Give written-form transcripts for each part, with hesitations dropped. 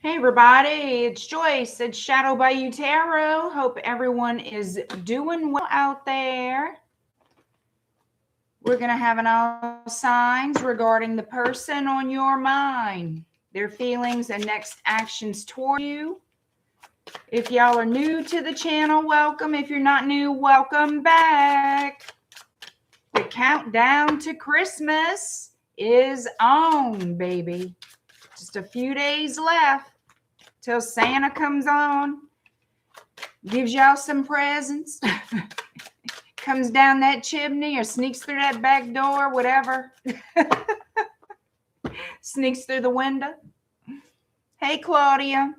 Hey everybody, it's Joyce. It's Shadow Bayou Tarot. Hope everyone is doing well out there. We're going to have an all signs regarding the person on your mind, their feelings and next actions toward you. If y'all are new to the channel, welcome. If you're not new, welcome back. The countdown to Christmas is on, baby. Just a few days left till Santa comes on, gives y'all some presents, comes down that chimney or sneaks through that back door, whatever. Sneaks through the window. Hey, Claudia.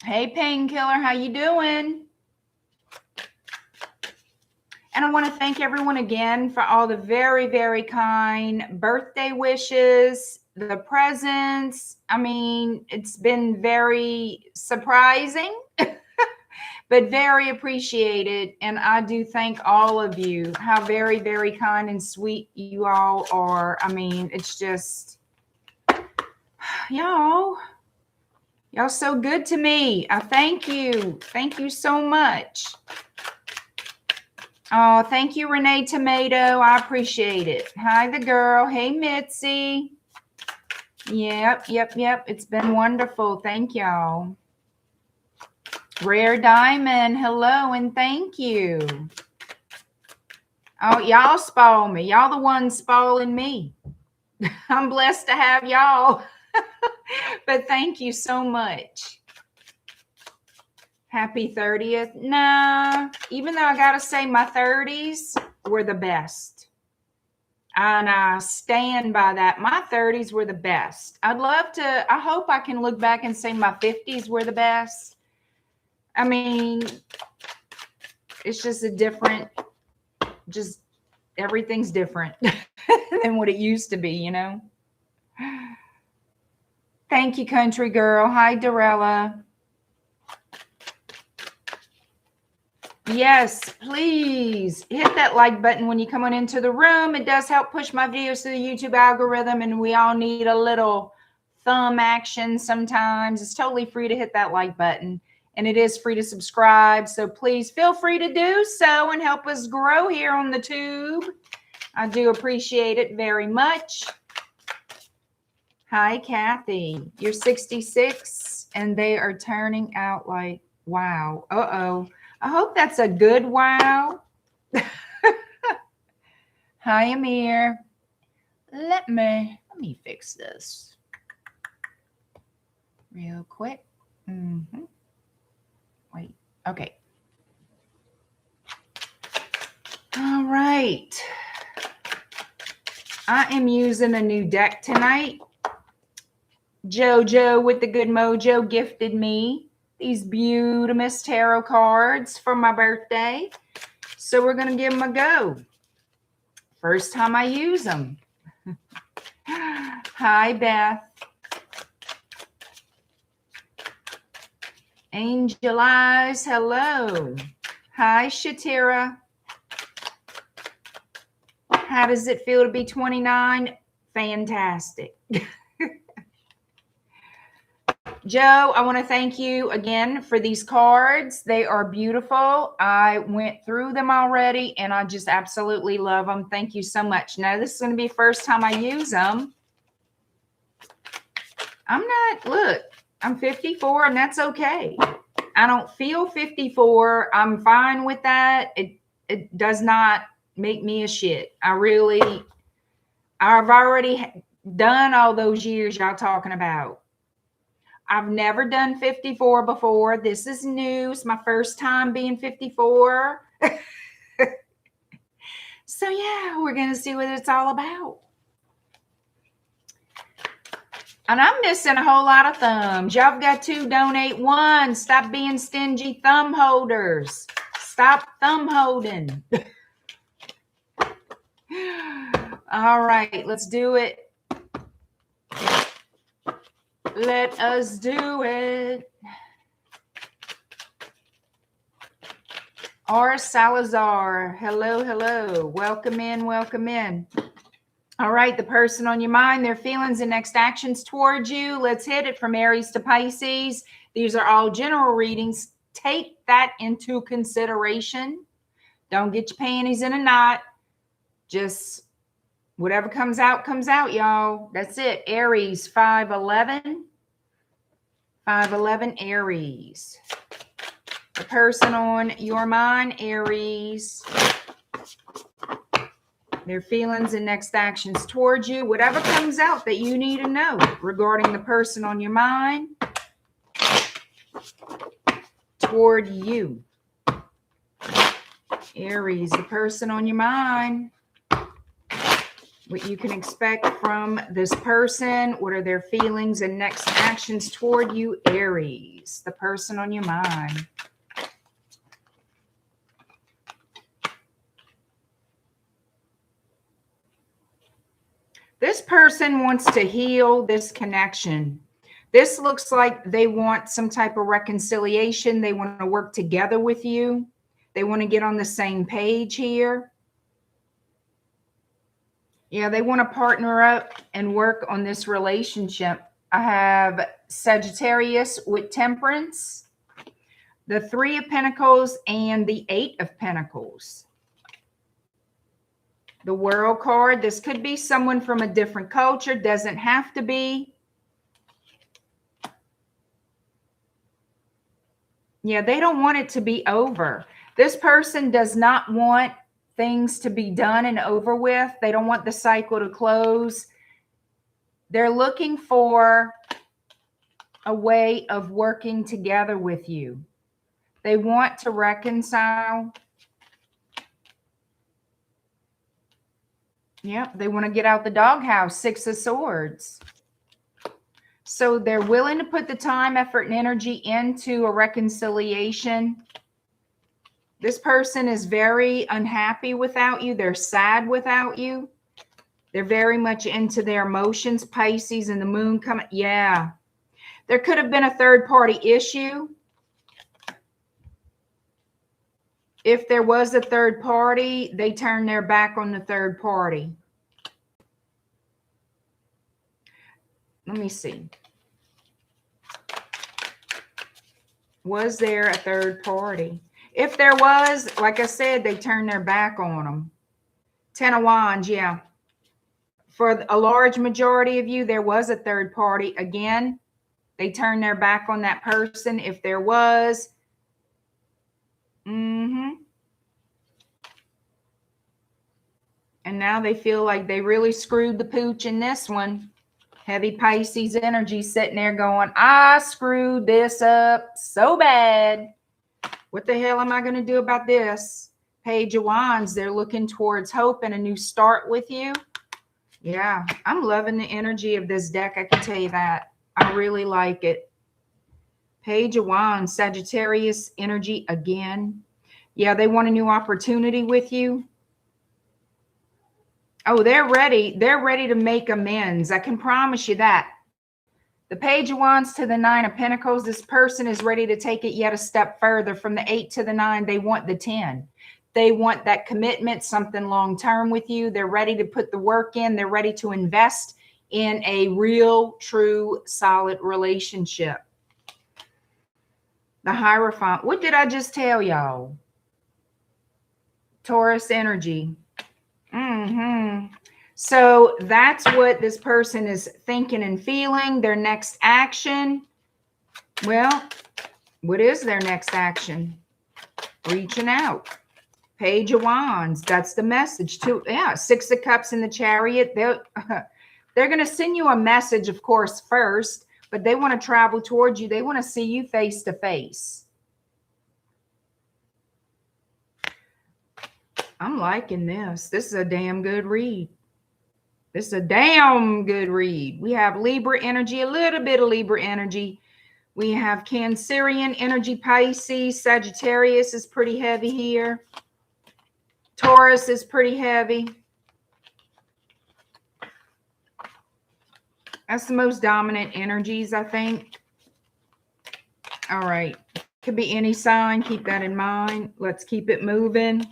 Hey, Painkiller, how you doing? And I want to thank everyone again for all the very, very kind birthday wishes, the presents. I mean, it's been very surprising, but very appreciated. And I do thank all of you, how very, very kind and sweet you all are. I mean, it's just, y'all so good to me. I thank you. Thank you so much. Oh, thank you, Renee Tomato. I appreciate it. Hi, the girl. Hey, Mitzi. Yep. It's been wonderful. Thank y'all. Rare Diamond. Hello, and thank you. Oh, y'all spoil me. Y'all the ones spoiling me. I'm blessed to have y'all. But thank you so much. Happy 30th. Nah, even though I got to say my 30s were the best. And I stand by that. My 30s were the best. I'd love to, I hope I can look back and say my 50s were the best. I mean, it's just a different, just everything's different than what it used to be, you know? Thank you, country girl. Hi, Dorella. Yes, please hit that like button when you come on into the room. It does help push my videos to the YouTube algorithm, and we all need a little thumb action sometimes. It's totally free to hit that like button, and it is free to subscribe. So please feel free to do so and help us grow here on the tube. I do appreciate it very much. Hi, Kathy. You're 66, and they are turning out like, wow. Uh-oh. I hope that's a good wow. Hi, Amir. Let me fix this real quick. Wait. Okay. All right. I am using a new deck tonight. JoJo with the Good Mojo gifted me these beautiful tarot cards for my birthday. So we're going to give them a go. First time I use them. Hi, Beth. Angel Eyes, hello. Hi, Shatira. How does it feel to be 29? Fantastic. Joe, I want to thank you again for these cards. They are beautiful. I went through them already, and I just absolutely love them. Thank you so much. Now, this is going to be the first time I use them. Look, I'm 54, and that's okay. I don't feel 54. I'm fine with that. It does not make me a shit. I've already done all those years y'all talking about. I've never done 54 before. This is new. It's my first time being 54. So yeah, we're going to see what it's all about. And I'm missing a whole lot of thumbs. Y'all got to donate one. Stop being stingy thumb holders. Stop thumb holding. All right, let's do it. Let us do it. R. Salazar. Hello, hello. Welcome in, welcome in. All right, the person on your mind, their feelings and next actions towards you. Let's hit it from Aries to Pisces. These are all general readings. Take that into consideration. Don't get your panties in a knot. Just whatever comes out, y'all. That's it. Aries, 5'11". 5'11", Aries. The person on your mind, Aries. Their feelings and next actions towards you. Whatever comes out that you need to know regarding the person on your mind toward you. Aries, the person on your mind. What you can expect from this person. What are their feelings and next actions toward you, Aries? The person on your mind. This person wants to heal this connection. This looks like they want some type of reconciliation. They want to work together with you. They want to get on the same page here. Yeah, they want to partner up and work on this relationship. I have Sagittarius with Temperance, the 3 of Pentacles, and the 8 of Pentacles. The World card. This could be someone from a different culture. Doesn't have to be. Yeah, they don't want it to be over. This person does not want things to be done and over with. They don't want the cycle to close. They're looking for a way of working together with you. They want to reconcile. Yep, they want to get out the doghouse, 6 of Swords. So they're willing to put the time, effort, and energy into a reconciliation. This person is very unhappy without you. They're sad without you. They're very much into their emotions. Pisces and the moon coming. Yeah. There could have been a third-party issue. If there was a third party, they turn their back on the third party. Let me see. Was there a third party? If there was, like I said, they turned their back on them. 10 of Wands, yeah. For a large majority of you, there was a third party. Again, they turned their back on that person. If there was, and now they feel like they really screwed the pooch in this one. Heavy Pisces energy sitting there going, I screwed this up so bad. What the hell am I going to do about this? Page of Wands, they're looking towards hope and a new start with you. Yeah, I'm loving the energy of this deck. I can tell you that. I really like it. Page of Wands, Sagittarius energy again. Yeah, they want a new opportunity with you. Oh, they're ready. They're ready to make amends. I can promise you that. The Page of Wands to the 9 of Pentacles. This person is ready to take it yet a step further. From the 8 to the 9, they want the 10. They want that commitment, something long-term with you. They're ready to put the work in. They're ready to invest in a real, true, solid relationship. The Hierophant. What did I just tell y'all? Taurus energy. So that's what this person is thinking and feeling. Their next action. Well, what is their next action? Reaching out. Page of Wands. That's the message too. Yeah, 6 of Cups in the Chariot. They're going to send you a message, of course, first, but they want to travel towards you. They want to see you face to face. I'm liking this. This is a damn good read. This is a damn good read. We have Libra energy, a little bit of Libra energy. We have Cancerian energy, Pisces. Sagittarius is pretty heavy here. Taurus is pretty heavy. That's the most dominant energies, I think. All right. Could be any sign. Keep that in mind. Let's keep it moving.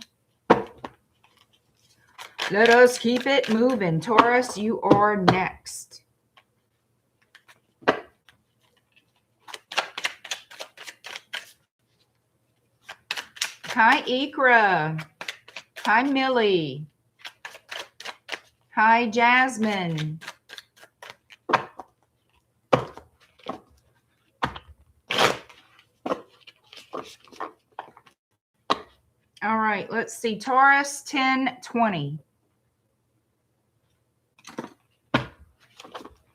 Let us keep it moving. Taurus, you are next. Hi, Ikra. Hi, Millie. Hi, Jasmine. All right, let's see. Taurus 1020.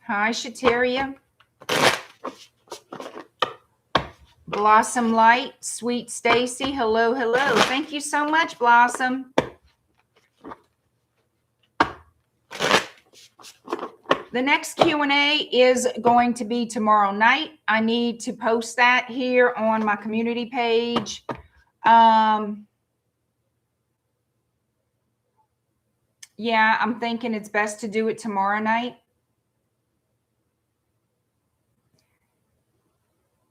Hi, Shateria. Blossom Light, Sweet Stacy. Hello, hello. Thank you so much, Blossom. The next Q&A is going to be tomorrow night. I need to post that here on my community page. Yeah, I'm thinking it's best to do it tomorrow night.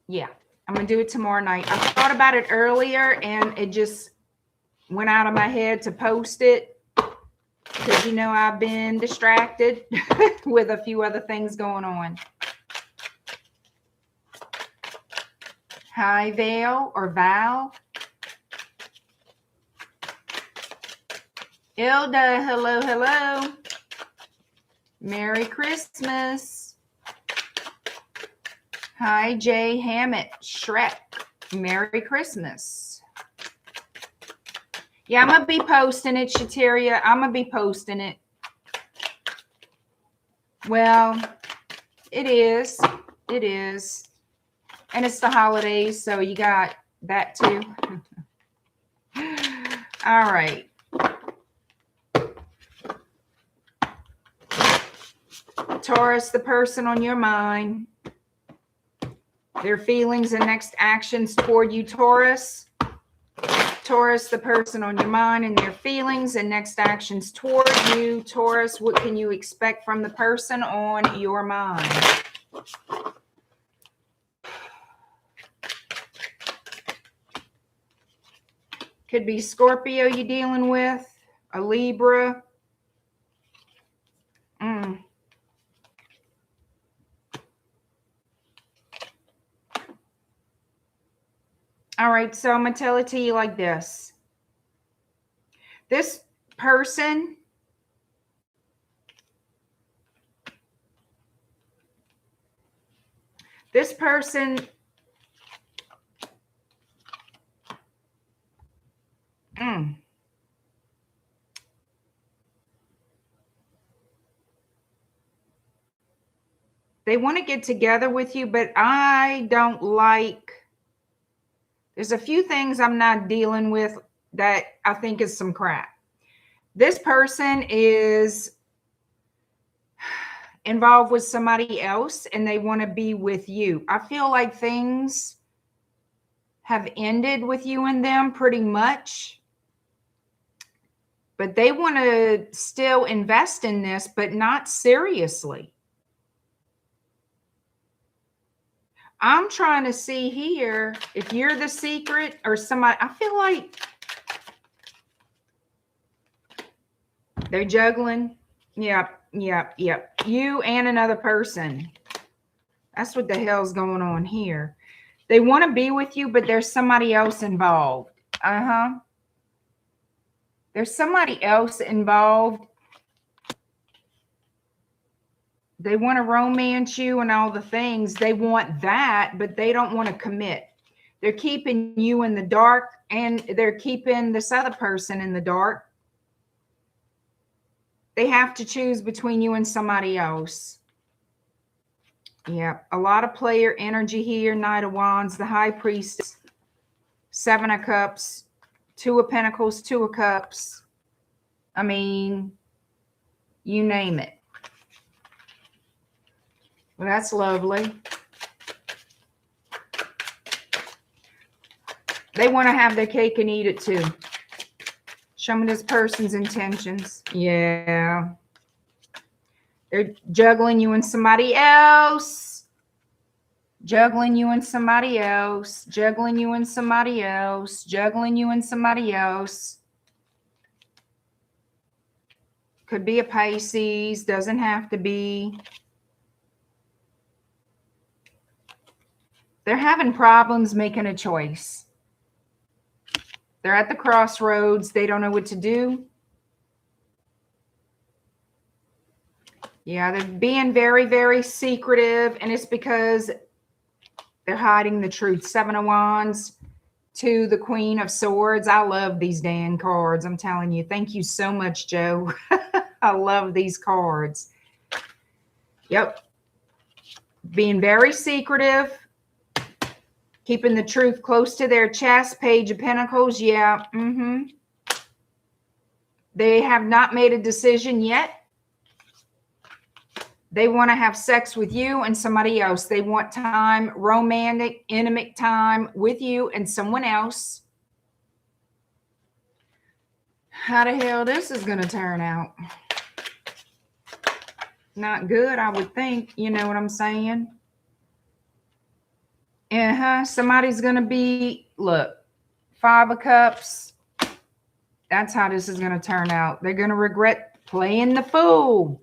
Yeah, I'm going to do it tomorrow night. I thought about it earlier and it just went out of my head to post it because, you know, I've been distracted with a few other things going on. Hi, Val or Val. Ilda, hello, hello. Merry Christmas. Hi, Jay Hammett, Shrek. Merry Christmas. Yeah, I'm going to be posting it, Shateria. I'm going to be posting it. Well, it is. It is. And it's the holidays, so you got that too. All right. Taurus, the person on your mind. Their feelings and next actions toward you, Taurus. Taurus, the person on your mind and their feelings and next actions toward you. Taurus, what can you expect from the person on your mind? Could be Scorpio you're dealing with, a Libra. All right, so I'm going to tell it to you like this. This person they want to get together with you, but I don't like, there's a few things I'm not dealing with that I think is some crap. This person is involved with somebody else and they want to be with you. I feel like things have ended with you and them pretty much, but they want to still invest in this, but not seriously. I'm trying to see here if you're the secret or somebody. I feel like they're juggling. Yep. You and another person. That's what the hell's going on here. They want to be with you, but there's somebody else involved. There's somebody else involved. They want to romance you and all the things. They want that, but they don't want to commit. They're keeping you in the dark and they're keeping this other person in the dark. They have to choose between you and somebody else. Yeah, a lot of player energy here. Knight of Wands, the High Priestess, Seven of Cups, Two of Pentacles, Two of Cups. I mean, you name it. Well, that's lovely. They want to have their cake and eat it too. Show me this person's intentions. Yeah. They're juggling you and somebody else. Juggling you and somebody else. Juggling you and somebody else. Juggling you and somebody else. Could be a Pisces, doesn't have to be. They're having problems making a choice. They're at the crossroads. They don't know what to do. Yeah, they're being very, very secretive, and it's because they're hiding the truth. Seven of Wands to the Queen of Swords. I love these damn cards. I'm telling you. Thank you so much, Joe. I love these cards. Yep. Being very secretive. Keeping the truth close to their chest. Page of Pentacles. Yeah. They have not made a decision yet. They want to have sex with you and somebody else. They want time, romantic, intimate time with you and someone else. How the hell this is going to turn out? Not good, I would think. You know what I'm saying? Somebody's going to be, look, 5 of Cups. That's how this is going to turn out. They're going to regret playing the fool.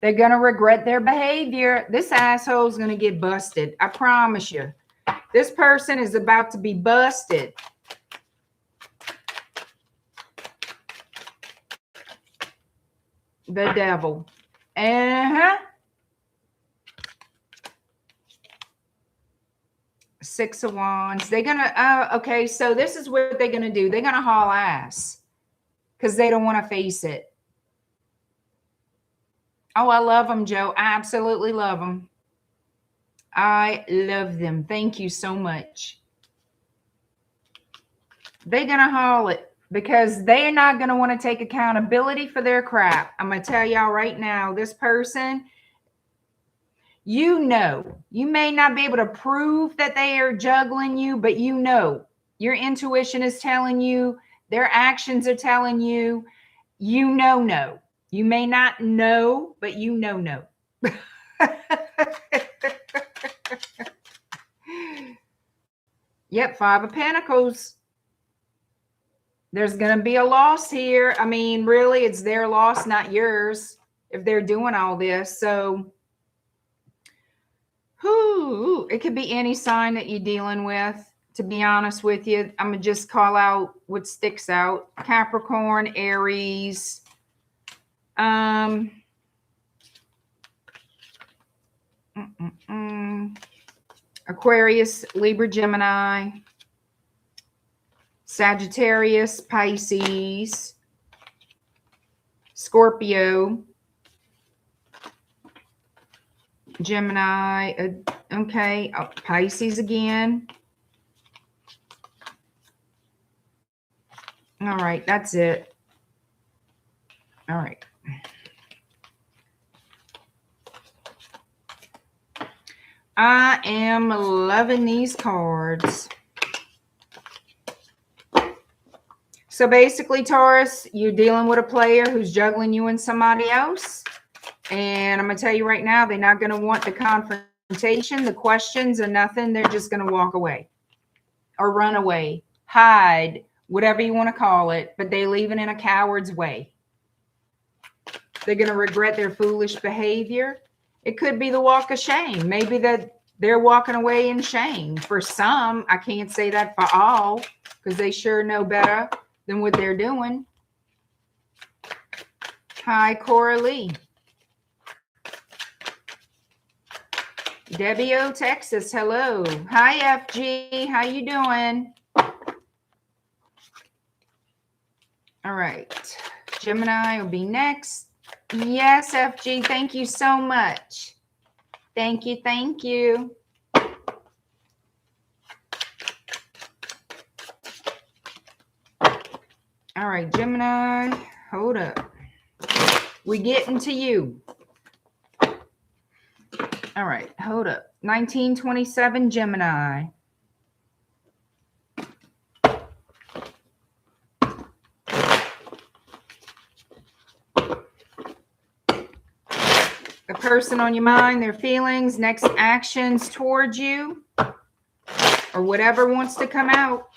They're going to regret their behavior. This asshole is going to get busted. I promise you. This person is about to be busted. The devil. 6 of Wands. They're going to, okay, so this is what they're going to do. They're going to haul ass because they don't want to face it. Oh, I love them, Joe. I absolutely love them. I love them. Thank you so much. They're going to haul it because they're not going to want to take accountability for their crap. I'm going to tell y'all right now, this person, you know, you may not be able to prove that they are juggling you, but you know, your intuition is telling you, their actions are telling you, you know. You may not know, but you know. Yep, 5 of Pentacles. There's going to be a loss here. I mean, really, it's their loss, not yours, if they're doing all this. So, it could be any sign that you're dealing with, to be honest with you. I'm going to just call out what sticks out. Capricorn, Aries, Aquarius, Libra, Gemini, Sagittarius, Pisces, Scorpio, Gemini, okay, Pisces again. All right, that's it. All right. I am loving these cards. So basically, Taurus, you're dealing with a player who's juggling you and somebody else. And I'm going to tell you right now, they're not going to want the confrontation, the questions, or nothing. They're just going to walk away or run away, hide, whatever you want to call it. But they leave it in a coward's way. They're going to regret their foolish behavior. It could be the walk of shame. Maybe that they're walking away in shame. For some, I can't say that for all, because they sure know better than what they're doing. Hi, Cora Lee. Debbie O, Texas, hello. Hi, FG, how you doing? All right, Gemini will be next. Yes, FG, thank you so much. Thank you, thank you. All right, Gemini, hold up. We getting to you. All right, hold up. 1927 Gemini. The person on your mind, their feelings, next actions towards you, or whatever wants to come out.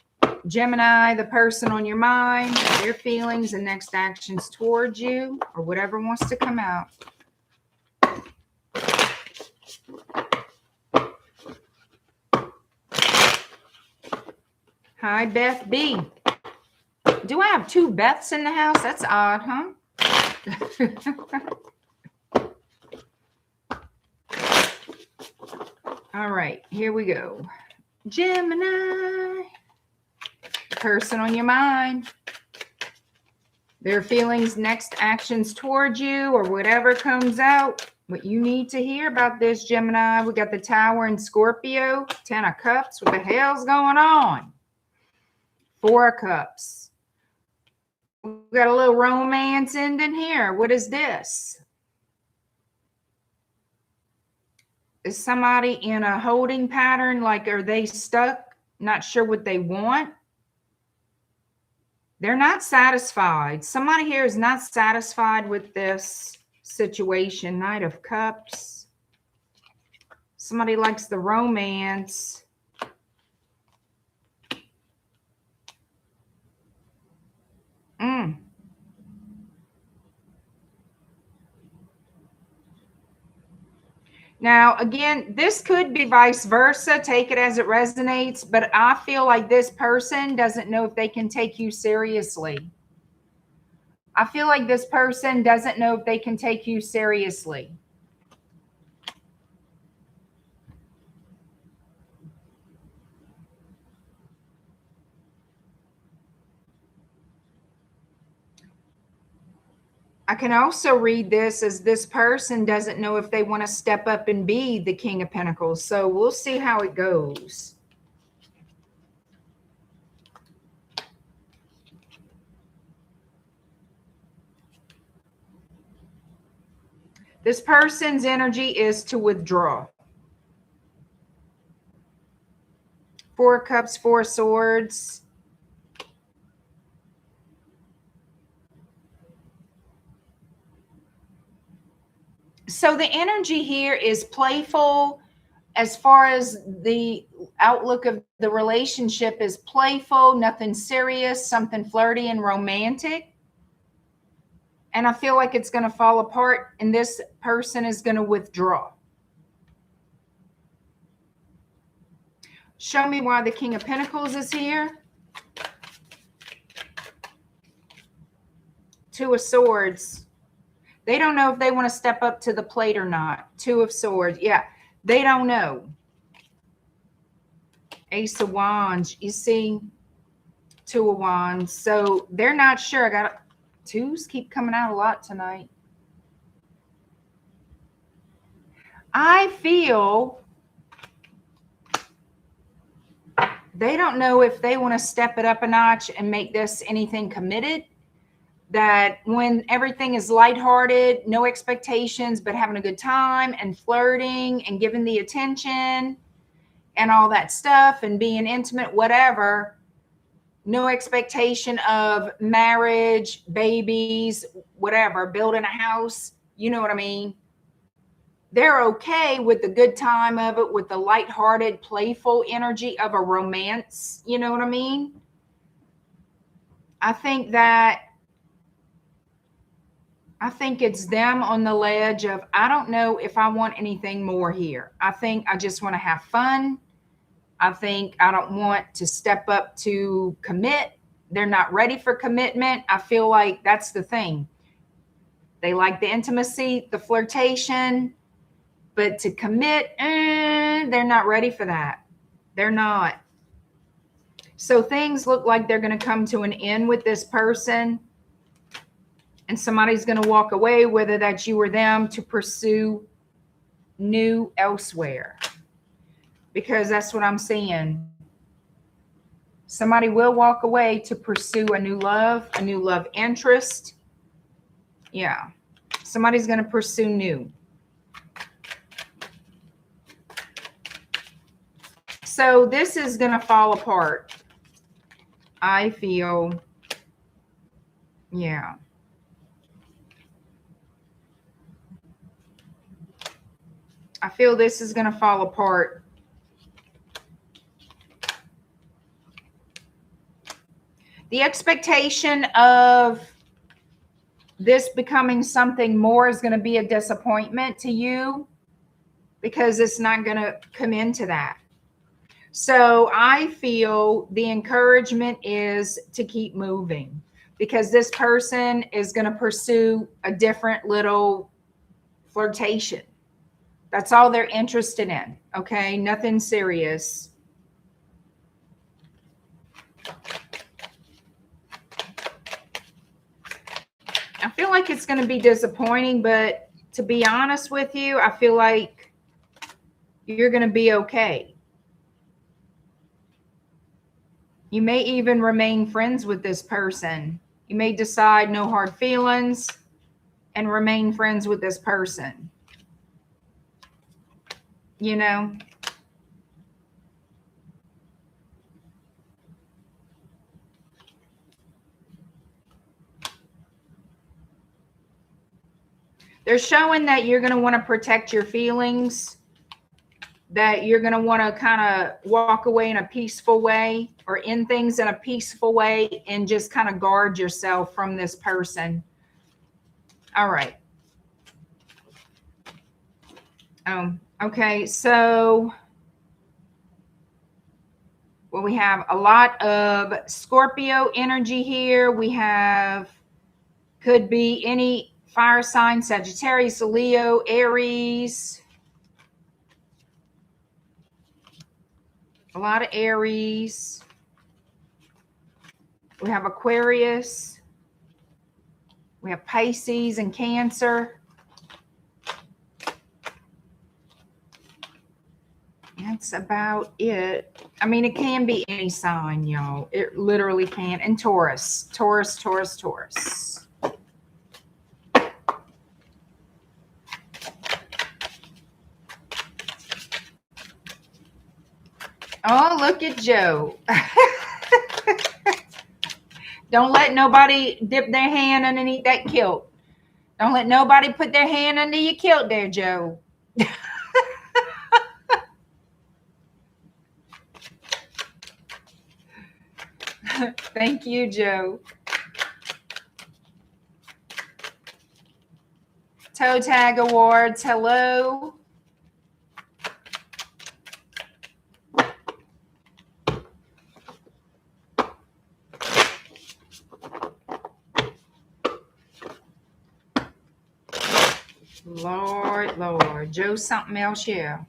Gemini, the person on your mind, their feelings and next actions towards you, or whatever wants to come out. Hi, Beth B. Do I have two Beths in the house? That's odd, huh? All right, here we go. Gemini, person on your mind, their feelings, next actions towards you, or whatever comes out, what you need to hear about this, Gemini. We got the Tower and Scorpio, 10 of Cups. What the hell's going on? 4 of Cups. We got a little romance ending here. What is this? Is somebody in a holding pattern? Like, are they stuck? Not sure what they want? They're not satisfied. Somebody here is not satisfied with this situation. Knight of Cups. Somebody likes the romance. Now, again, this could be vice versa. Take it as it resonates. But I feel like this person doesn't know if they can take you seriously. I feel like this person doesn't know if they can take you seriously. I can also read this as this person doesn't know if they want to step up and be the King of Pentacles. So we'll see how it goes. This person's energy is to withdraw. 4 of Cups, 4 of Swords. So the energy here is playful. As far as the outlook of the relationship is playful, nothing serious, something flirty and romantic. And I feel like it's going to fall apart and this person is going to withdraw. Show me why the King of Pentacles is here. 2 of Swords. They don't know if they want to step up to the plate or not. 2 of Swords. Yeah, they don't know. Ace of Wands. You see? 2 of Wands. So they're not sure. I got 2s keep coming out a lot tonight. I feel they don't know if they want to step it up a notch and make this anything committed. That when everything is lighthearted, no expectations, but having a good time and flirting and giving the attention and all that stuff and being intimate, whatever, no expectation of marriage, babies, whatever, building a house, you know what I mean? They're okay with the good time of it, with the lighthearted, playful energy of a romance, you know what I mean? I think it's them on the ledge of, I don't know if I want anything more here. I think I just want to have fun. I think I don't want to step up to commit. They're not ready for commitment. I feel like that's the thing. They like the intimacy, the flirtation, but to commit, they're not ready for that. They're not. So things look like they're going to come to an end with this person. And somebody's going to walk away, whether that's you or them, to pursue new elsewhere. Because that's what I'm seeing. Somebody will walk away to pursue a new love interest. Yeah. Somebody's going to pursue new. So this is going to fall apart. I feel, yeah. I feel this is going to fall apart. The expectation of this becoming something more is going to be a disappointment to you because it's not going to come into that. So I feel the encouragement is to keep moving because this person is going to pursue a different little flirtation. That's all they're interested in. Okay. Nothing serious. I feel like it's going to be disappointing, but to be honest with you, I feel like you're going to be okay. You may even remain friends with this person. You may decide no hard feelings and remain friends with this person. You know? They're showing that you're going to want to protect your feelings, that you're going to want to kind of walk away in a peaceful way or end things in a peaceful way and just kind of guard yourself from this person. All right. Okay. So, well, we have a lot of Scorpio energy here. We have, could be any fire sign, Sagittarius, Leo, Aries. A lot of Aries. We have Aquarius. We have Pisces and Cancer. That's about it. I mean, it can be any sign, y'all. It literally can. And Taurus. Taurus, Taurus, Taurus. Oh, look at Joe. Don't let nobody dip their hand underneath that kilt. Don't let nobody put their hand under your kilt there, Joe. Thank you, Joe. Toe Tag Awards, hello. Lord, Lord. Joe something else here.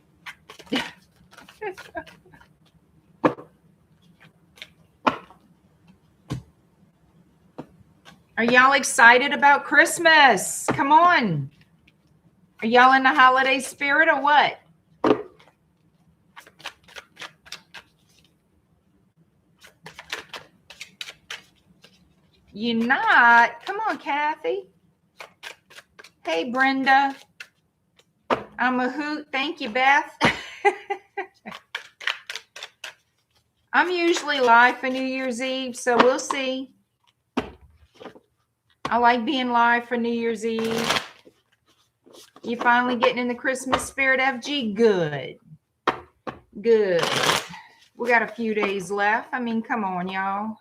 Are y'all excited about Christmas? Come on. Are y'all in the holiday spirit or what? You're not? Come on, Kathy. Hey, Brenda. I'm a hoot. Thank you, Beth. I'm usually live for New Year's Eve, so we'll see. I like being live for New Year's Eve. You finally getting in the Christmas spirit, FG? Good. Good. We got a few days left. I mean, come on, y'all.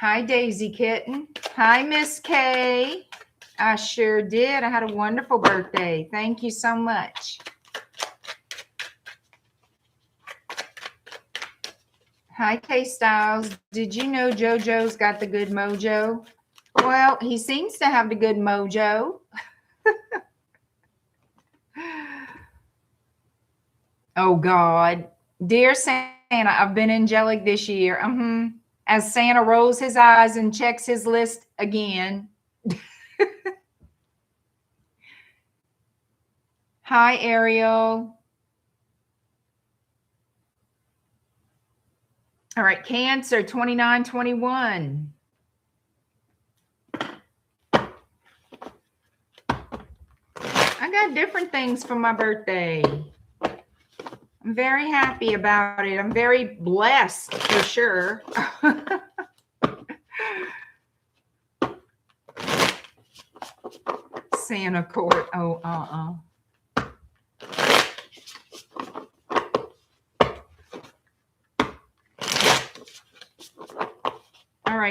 Hi, Daisy Kitten. Hi, Miss K. I sure did. I had a wonderful birthday. Thank you so much. Hi, K Styles. Did you know JoJo's got the good mojo? Well, he seems to have the good mojo. Oh, God. Dear Santa, I've been angelic this year. As Santa rolls his eyes and checks his list again. Hi, Ariel. All right, Cancer, 2921. I got different things for my birthday. I'm very happy about it. I'm very blessed for sure. Santa Court. Oh,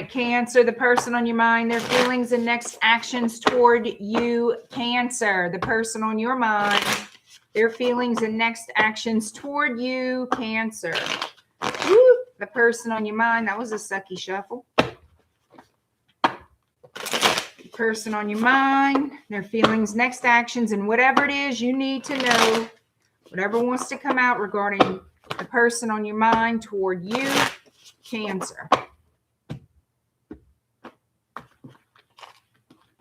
right, Cancer, the person on your mind, their feelings and next actions toward you. Cancer, the person on your mind, their feelings and next actions toward you. Cancer. Woo, the person on your mind. That was a sucky shuffle. Person on your mind, their feelings, next actions, and whatever it is you need to know, whatever wants to come out regarding the person on your mind toward you. Cancer.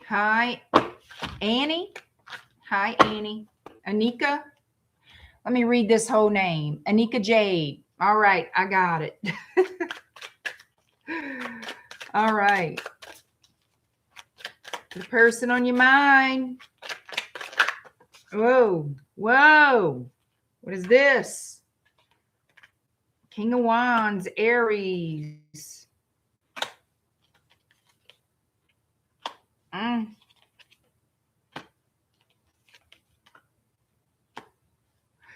Hi, Annie. Hi, Annie. Anika. Let me read this whole name. Anika Jade. All right, I got it. All right. The person on your mind. Whoa, whoa. What is this? King of Wands, Aries.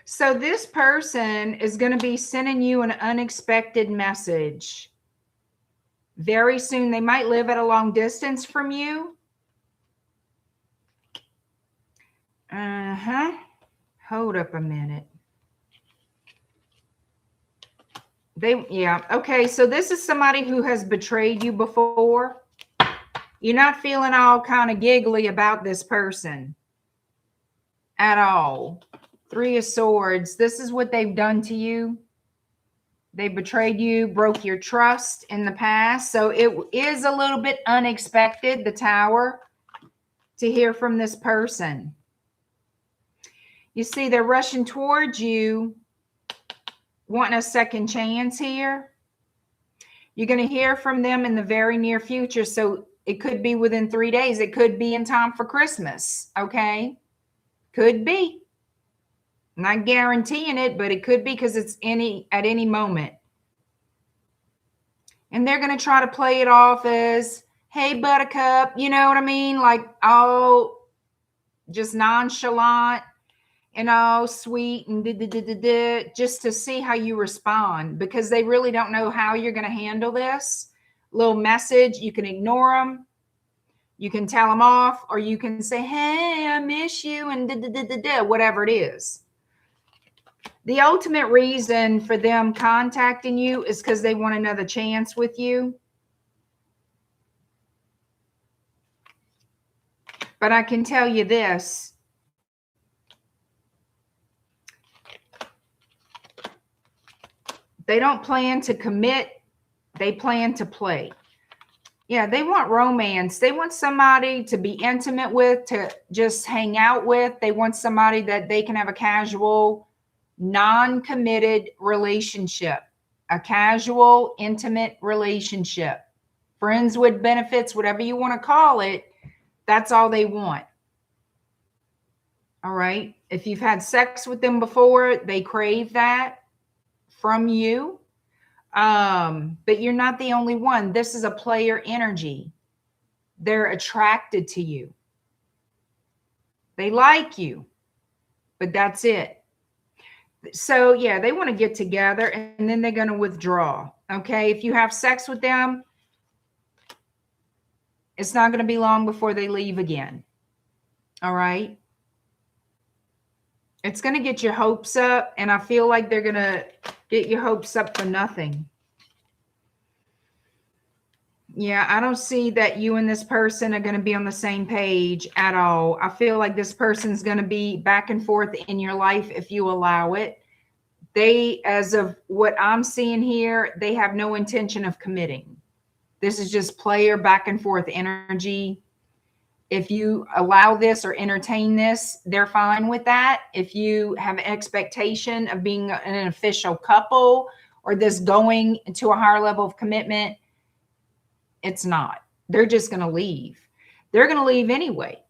So this person is going to be sending you an unexpected message very soon. They might live at a long distance from you. Hold up a minute. Okay, so this is somebody who has betrayed you before. You're not feeling all kind of giggly about this person at all. 3 of Swords. This is what they've done to you. They betrayed you, broke your trust in the past. So it is a little bit unexpected, the Tower, to hear from this person. You see, they're rushing towards you, wanting a second chance here. You're going to hear from them in the very near future. So it could be within 3 days. It could be in time for Christmas. Okay. Could be. Not guaranteeing it, but it could be because it's at any moment. And they're going to try to play it off as, hey, buttercup, you know what I mean? Like, oh, just nonchalant and all sweet and just to see how you respond, because they really don't know how you're going to handle this little message. You can ignore them. You can tell them off, or you can say, hey, I miss you, and whatever it is. The ultimate reason for them contacting you is because they want another chance with you. But I can tell you this. They don't plan to commit. They plan to play. Yeah, they want romance. They want somebody to be intimate with, to just hang out with. They want somebody that they can have a casual, non-committed relationship, a casual, intimate relationship, friends with benefits, whatever you want to call it. That's all they want. All right. If you've had sex with them before, they crave that from you. But you're not the only one. This is a player energy. They're attracted to you. They like you, but that's it. So yeah, they want to get together and then they're going to withdraw. Okay. If you have sex with them, it's not going to be long before they leave again. All right. It's going to get your hopes up, and I feel like they're going to get your hopes up for nothing. Yeah, I don't see that you and this person are going to be on the same page at all. I feel like this person's going to be back and forth in your life if you allow it. They, as of what I'm seeing here, they have no intention of committing. This is just player back and forth energy. If you allow this or entertain this, they're fine with that. If you have an expectation of being an official couple or this going to a higher level of commitment, it's not. They're just going to leave. They're going to leave anyway.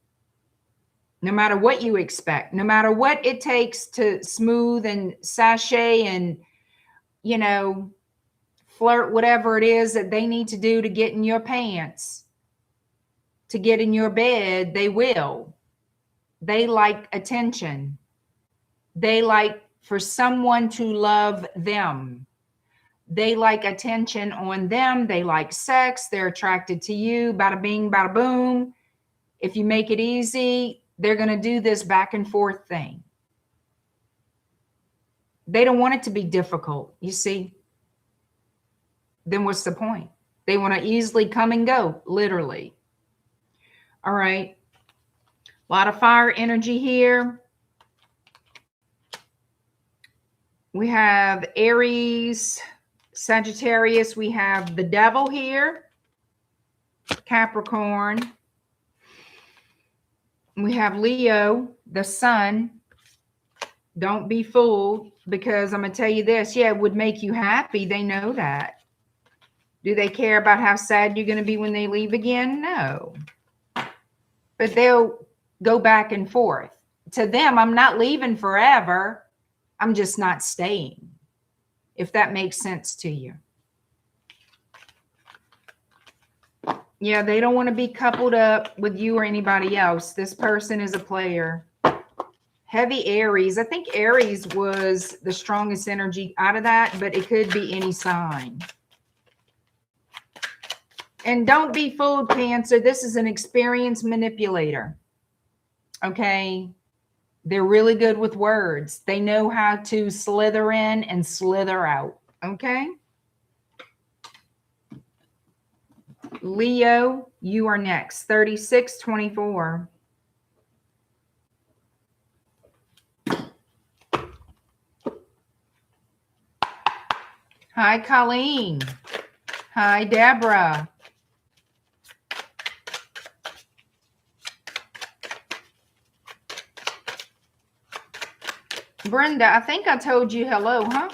No matter what you expect, no matter what it takes to smooth and sashay and, you know, flirt, whatever it is that they need to do to get in your pants, to get in your bed, they will. They like attention. They like for someone to love them. They like attention on them. They like sex. They're attracted to you. Bada bing, bada boom. If you make it easy, they're going to do this back and forth thing. They don't want it to be difficult, you see. Then what's the point? They want to easily come and go, literally. All right. A lot of fire energy here. We have Aries, Sagittarius. We have the devil here, Capricorn. We have Leo, the sun. Don't be fooled, because I'm going to tell you this. Yeah, it would make you happy. They know that. Do they care about how sad you're going to be when they leave again? No. But they'll go back and forth. To them, I'm not leaving forever. I'm just not staying. If that makes sense to you. Yeah, they don't want to be coupled up with you or anybody else. This person is a player. Heavy Aries. I think Aries was the strongest energy out of that, but it could be any sign. And don't be fooled, Cancer. This is an experienced manipulator. Okay? They're really good with words. They know how to slither in and slither out. Okay? Leo, you are next. 3624. Hi, Colleen. Hi, Deborah. Brenda, I think I told you hello, huh?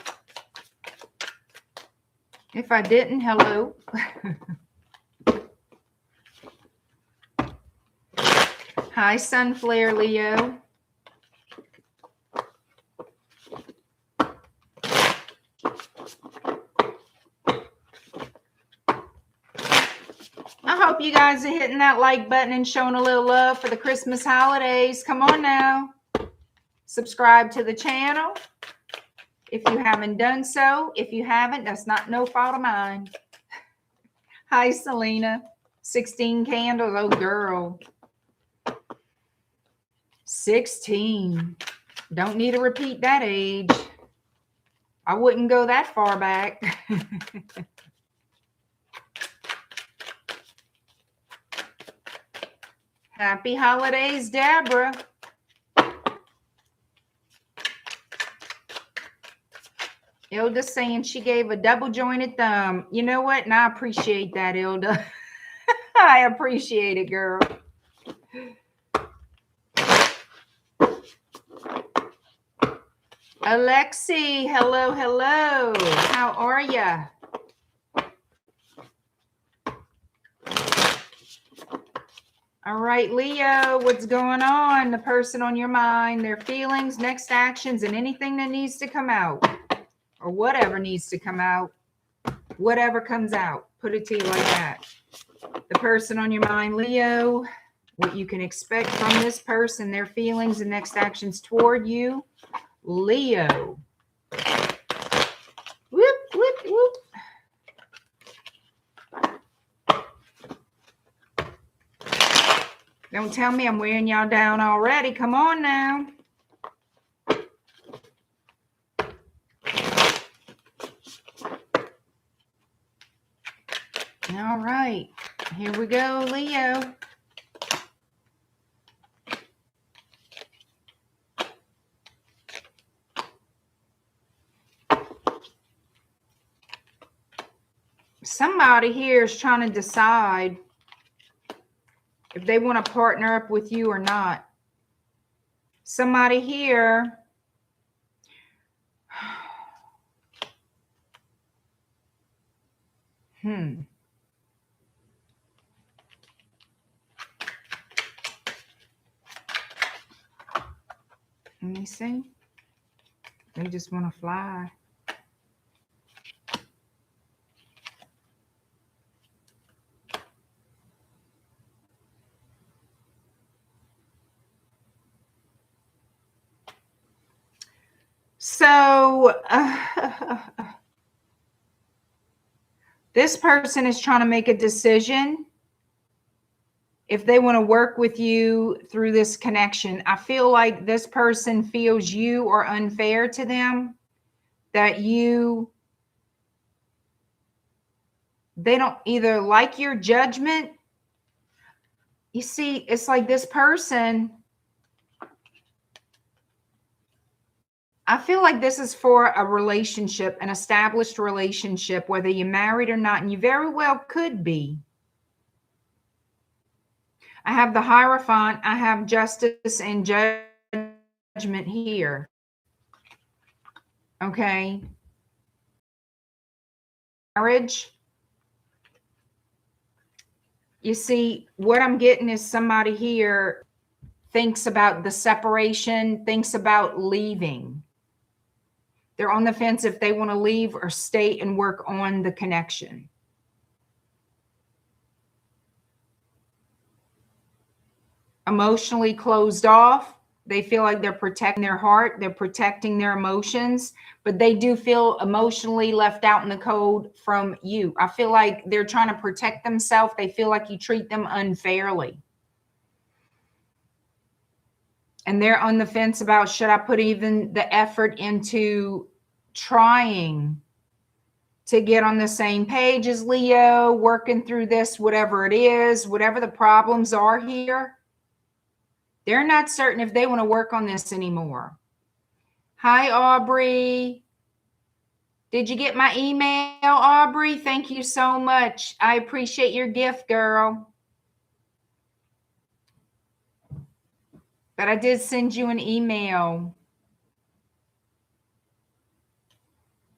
If I didn't, hello. Hi, Sunflare Leo. I hope you guys are hitting that like button and showing a little love for the Christmas holidays. Come on now. Subscribe to the channel if you haven't done so. If you haven't, that's not no fault of mine. Hi, Selena. 16 candles. Oh, girl. 16. Don't need to repeat that age. I wouldn't go that far back. Happy holidays, Deborah. Ilda saying she gave a double jointed thumb. You know what? And I appreciate that, Ilda. I appreciate it, girl. Alexi, hello, hello. How are ya? All right, Leo, what's going on? The person on your mind, their feelings, next actions, and anything that needs to come out, or whatever needs to come out, whatever comes out. Put it to you like that. The person on your mind, Leo, what you can expect from this person, their feelings and next actions toward you. Leo. Whoop, whoop, whoop. Don't tell me I'm wearing y'all down already. Come on now. All right. Here we go, Leo. Somebody here is trying to decide if they want to partner up with you or not. Somebody here. Let me see. They just want to fly. So, This person is trying to make a decision if they want to work with you through this connection. I feel like this person feels you are unfair to them, that they don't either like your judgment. You see, it's like this person, I feel like this is for a relationship, an established relationship, whether you're married or not, and you very well could be. I have the Hierophant, I have justice and judgment here. Okay. Marriage. You see, what I'm getting is somebody here thinks about the separation, thinks about leaving. They're on the fence if they want to leave or stay and work on the connection. Emotionally closed off. They feel like they're protecting their heart, they're protecting their emotions, but they do feel emotionally left out in the cold from you. I feel like they're trying to protect themselves. They feel like you treat them unfairly. And they're on the fence about, should I put even the effort into trying to get on the same page as Leo, working through this, whatever it is, whatever the problems are here. They're not certain if they want to work on this anymore. Hi, Aubrey. Did you get my email, Aubrey? Thank you so much. I appreciate your gift, girl. But I did send you an email.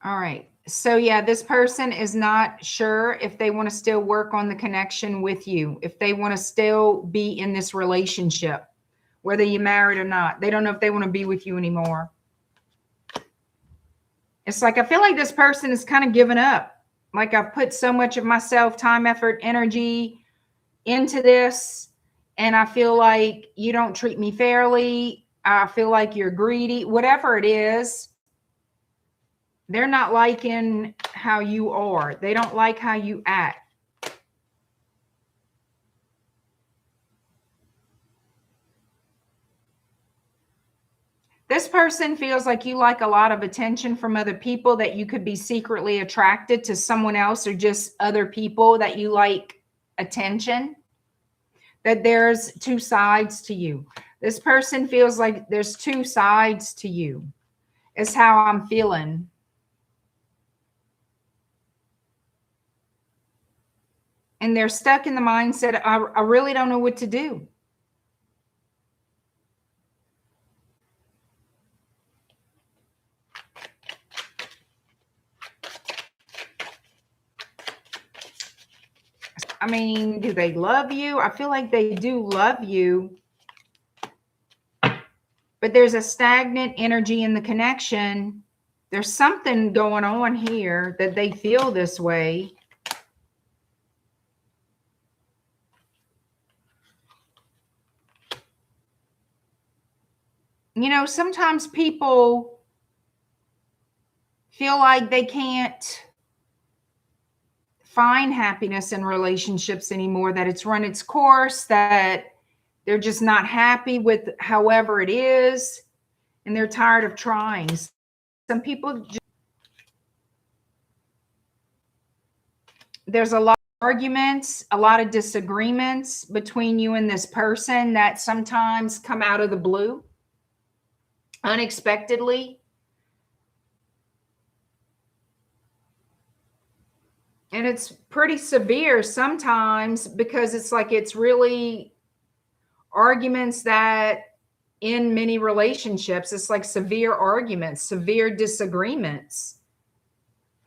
All right. So yeah, this person is not sure if they want to still work on the connection with you, if they want to still be in this relationship, whether you're married or not. They don't know if they want to be with you anymore. It's like, I feel like this person is kind of giving up. Like, I've put so much of myself, time, effort, energy into this, and I feel like you don't treat me fairly. I feel like you're greedy, whatever it is. They're not liking how you are. They don't like how you act. This person feels like you like a lot of attention from other people, that you could be secretly attracted to someone else or just other people, that you like attention, that there's two sides to you. This person feels like there's two sides to you, is how I'm feeling. And they're stuck in the mindset, I really don't know what to do. I mean, do they love you? I feel like they do love you. But there's a stagnant energy in the connection. There's something going on here that they feel this way. You know, sometimes people feel like they can't find happiness in relationships anymore, that it's run its course, that they're just not happy with however it is, and they're tired of trying. Some people just, there's a lot of arguments, a lot of disagreements between you and this person that sometimes come out of the blue, unexpectedly. And it's pretty severe sometimes, because it's like, it's really arguments that in many relationships, it's like severe arguments, severe disagreements.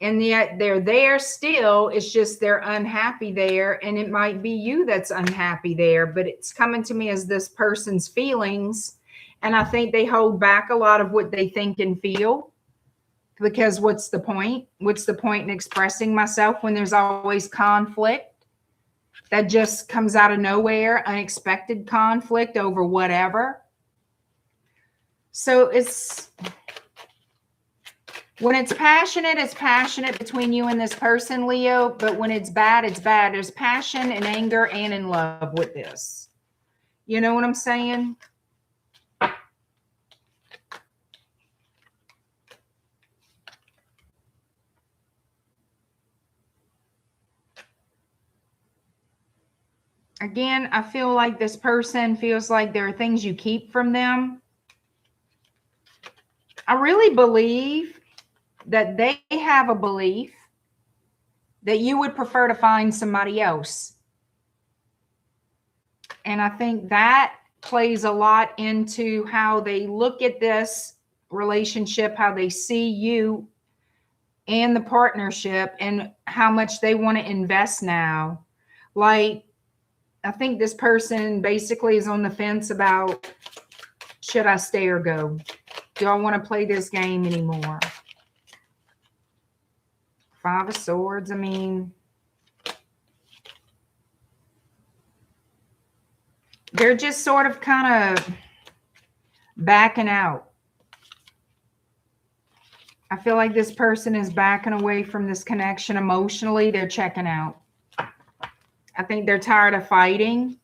And yet they're there still. It's just they're unhappy there. And it might be you that's unhappy there, but it's coming to me as this person's feelings. And I think they hold back a lot of what they think and feel, because what's the point? What's the point in expressing myself when there's always conflict that just comes out of nowhere, unexpected conflict over whatever. So it's, When it's passionate between you and this person, Leo. But when it's bad, it's bad. There's passion and anger and in love with this. You know what I'm saying? Again, I feel like this person feels like there are things you keep from them. I really believe that they have a belief that you would prefer to find somebody else. And I think that plays a lot into how they look at this relationship, how they see you and the partnership, and how much they want to invest now. Like, I think this person basically is on the fence about, should I stay or go? Do I want to play this game anymore? Five of Swords. I mean, they're just sort of kind of backing out. I feel like this person is backing away from this connection emotionally. They're checking out. I think they're tired of fighting.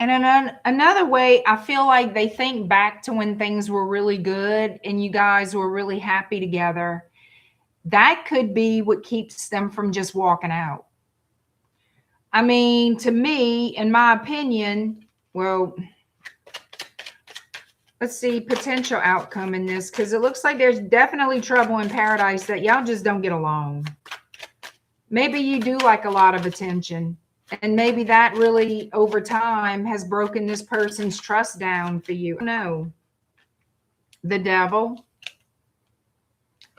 And in another way, I feel like they think back to when things were really good and you guys were really happy together. That could be what keeps them from just walking out. I mean, to me, in my opinion, well, let's see, potential outcome in this, because it looks like there's definitely trouble in paradise, that y'all just don't get along. Maybe you do like a lot of attention, and maybe that really over time has broken this person's trust down for you. No. The Devil.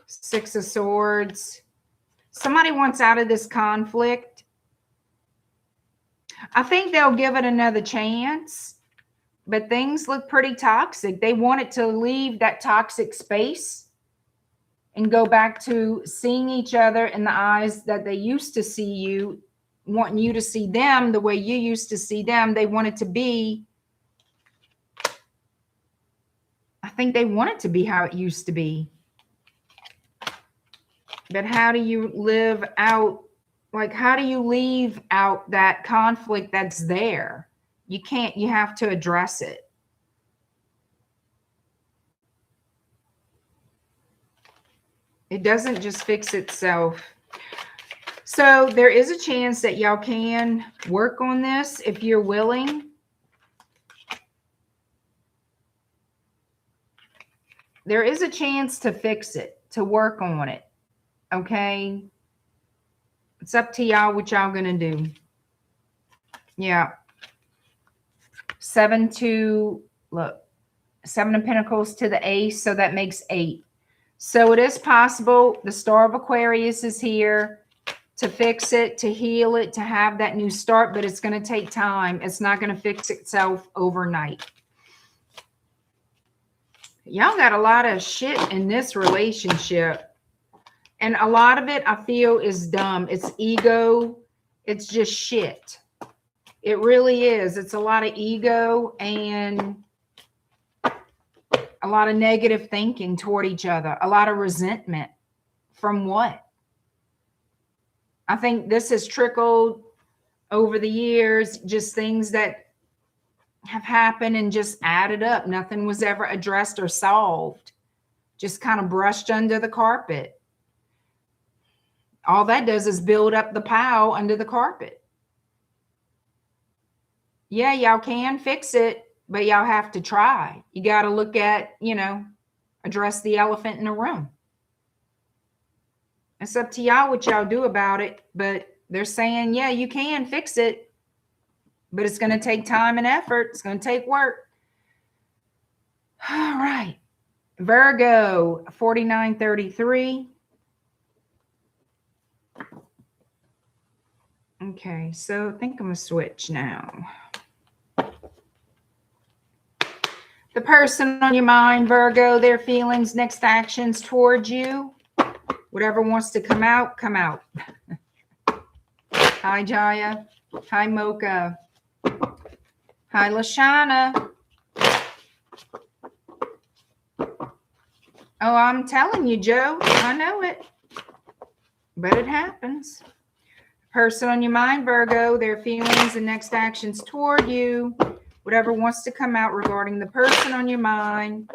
Six of Swords. Somebody wants out of this conflict. I think they'll give it another chance, but things look pretty toxic. They want it to leave that toxic space and go back to seeing each other in the eyes that they used to see you, wanting you to see them the way you used to see them. They want it to be, I think they want it to be how it used to be. But how do you live out, like, how do you leave out that conflict that's there? You can't, you have to address it. It doesn't just fix itself. So there is a chance that y'all can work on this if you're willing. There is a chance to fix it, to work on it. Okay. It's up to y'all what y'all gonna do. Yeah. 7 of Pentacles to the Ace, so that makes 8. So it is possible. The Star of Aquarius is here to fix it, to heal it, to have that new start, but it's going to take time. It's not going to fix itself overnight. Y'all got a lot of shit in this relationship. And a lot of it, I feel, is dumb. It's ego. It's just shit. It really is. It's a lot of ego and a lot of negative thinking toward each other. A lot of resentment. From what? I think this has trickled over the years. Just things that have happened and just added up. Nothing was ever addressed or solved. Just kind of brushed under the carpet. All that does is build up the pile under the carpet. Yeah, y'all can fix it, but y'all have to try. You got to look at, you know, address the elephant in the room. It's up to y'all what y'all do about it, but they're saying, yeah, you can fix it, but it's going to take time and effort. It's going to take work. All right. Virgo, 4933. Okay, so I think I'm going to switch now. The person on your mind, Virgo, their feelings, next actions towards you. Whatever wants to come out, come out. Hi, Jaya. Hi, Mocha. Hi, Lashana. Oh, I'm telling you, Joe. I know it. But it happens. Person on your mind, Virgo, their feelings and next actions toward you. Whatever wants to come out regarding the person on your mind.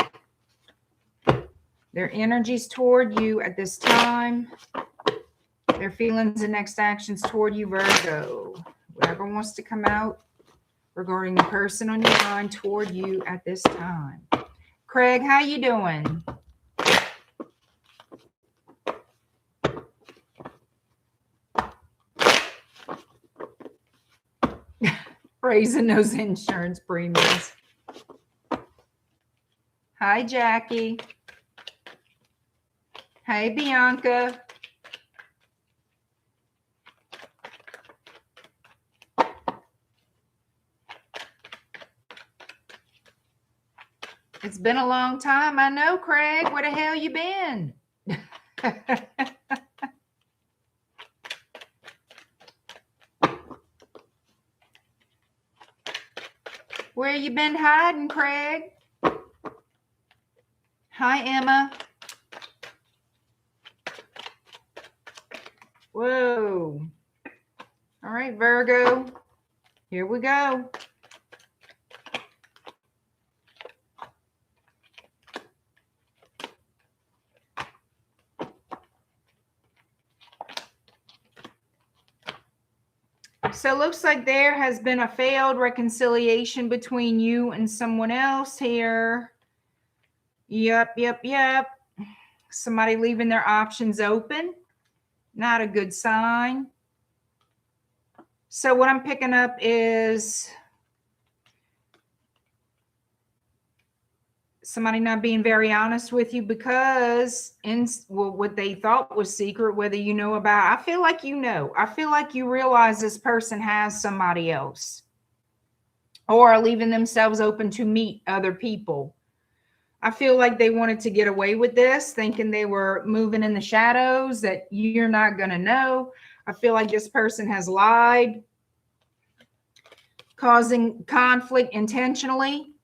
Their energies toward you at this time. Their feelings and next actions toward you, Virgo. Whatever wants to come out regarding the person on your mind toward you at this time. Craig, how you doing? Raising those insurance premiums. Hi, Jackie. Hey, Bianca. It's been a long time. I know, Craig. Where the hell you been? Where you been hiding, Craig? Hi, Emma. Whoa. All right, Virgo. Here we go. So it looks like there has been a failed reconciliation between you and someone else here. Yep. Somebody leaving their options open. Not a good sign. So what I'm picking up is somebody not being very honest with you because what they thought was secret, whether you know about, I feel like you know. I feel like you realize this person has somebody else or are leaving themselves open to meet other people. I feel like they wanted to get away with this, thinking they were moving in the shadows, that you're not going to know. I feel like this person has lied, causing conflict intentionally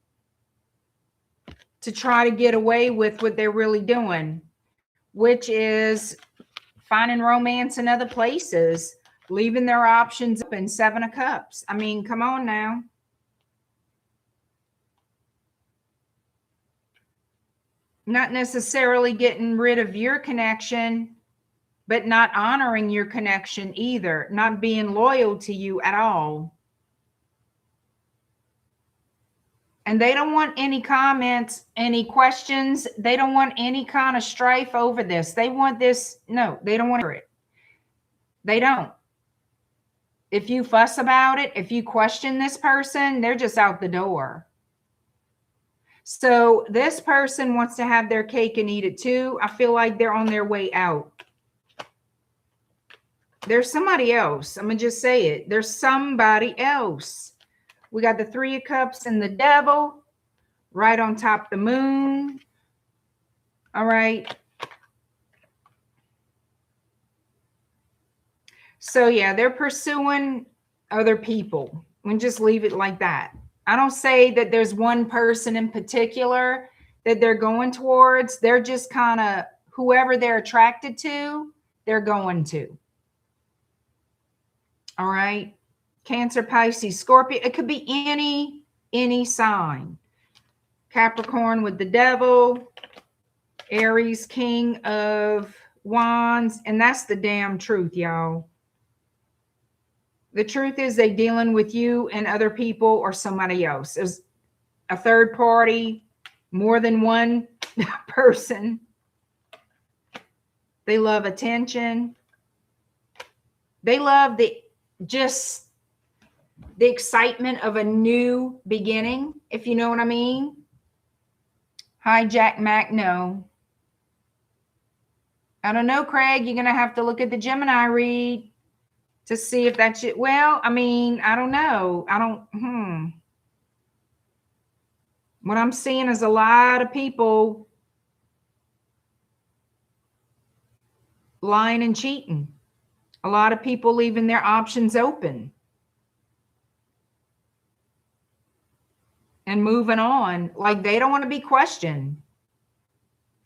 to try to get away with what they're really doing, which is finding romance in other places, leaving their options open. 7 of Cups. I mean, come on now. Not necessarily getting rid of your connection, but not honoring your connection either, not being loyal to you at all. And they don't want any comments, any questions. They don't want any kind of strife over this. They want this. No, they don't want it. They don't. If you fuss about it, if you question this person, they're just out the door. So this person wants to have their cake and eat it too. I feel like they're on their way out. There's somebody else. I'm going to just say it. There's somebody else. We got the 3 of Cups and the Devil right on top of the moon. All right. So yeah, they're pursuing other people. And just leave it like that. I don't say that there's one person in particular that they're going towards. They're just kind of whoever they're attracted to, they're going to. All right. Cancer, Pisces, Scorpio. It could be any sign. Capricorn with the Devil. Aries, King of Wands. And that's the damn truth, y'all. The truth is they dealing with you and other people or somebody else. There's a third party, more than one person. They love attention. They love the excitement of a new beginning, if you know what I mean. Hi, Jack Mac. No. I don't know, Craig. You're going to have to look at the Gemini read to see if that's it. Well, I mean, I don't know. What I'm seeing is a lot of people lying and cheating. A lot of people leaving their options open and moving on. Like they don't want to be questioned.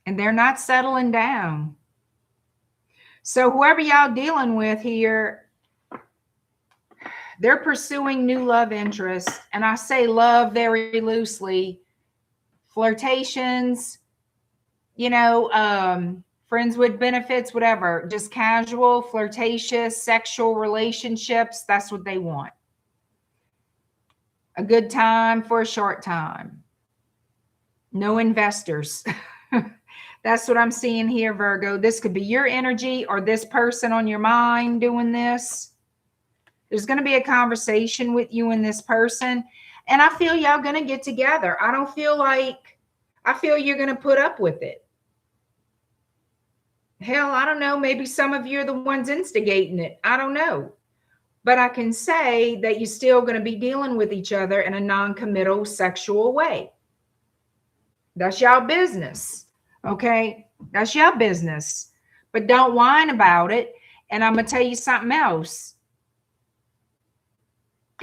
And they're not settling down. So whoever y'all dealing with here, they're pursuing new love interests. And I say love very loosely. Flirtations, you know, friends with benefits, whatever. Just casual, flirtatious, sexual relationships. That's what they want. A good time for a short time. No investors. That's what I'm seeing here, Virgo. This could be your energy or this person on your mind doing this. There's going to be a conversation with you and this person. And I feel y'all going to get together. I feel you're going to put up with it. Hell, I don't know. Maybe some of you are the ones instigating it. I don't know. But I can say that you're still going to be dealing with each other in a non-committal sexual way. That's y'all business. Okay, that's your business, but don't whine about it. And I'm going to tell you something else.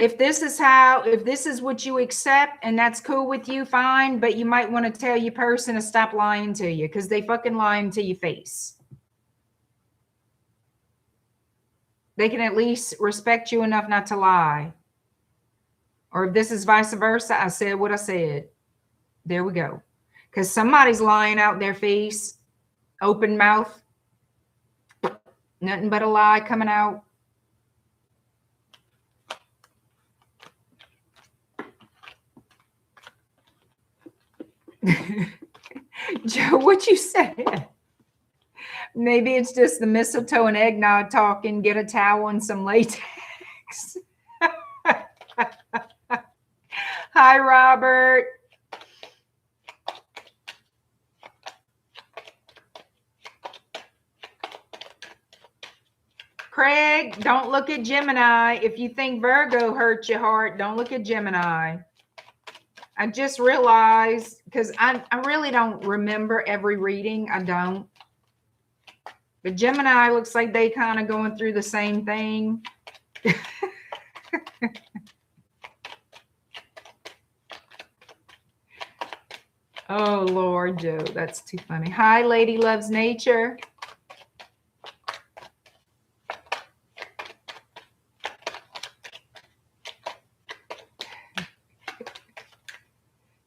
If this is what you accept and that's cool with you, fine. But you might want to tell your person to stop lying to you because they fucking lying to your face. They can at least respect you enough not to lie. Or if this is vice versa, I said what I said. There we go. Because somebody's lying out their face, open mouth, nothing but a lie coming out. Joe, what you said? Maybe it's just the mistletoe and eggnog talking. Get a towel and some latex. Hi, Robert. Craig, don't look at Gemini. If you think Virgo hurt your heart, don't look at Gemini. I just realized, because I really don't remember every reading. I don't. But Gemini looks like they kind of going through the same thing. Oh, Lord, Joe, that's too funny. Hi, Lady Loves Nature.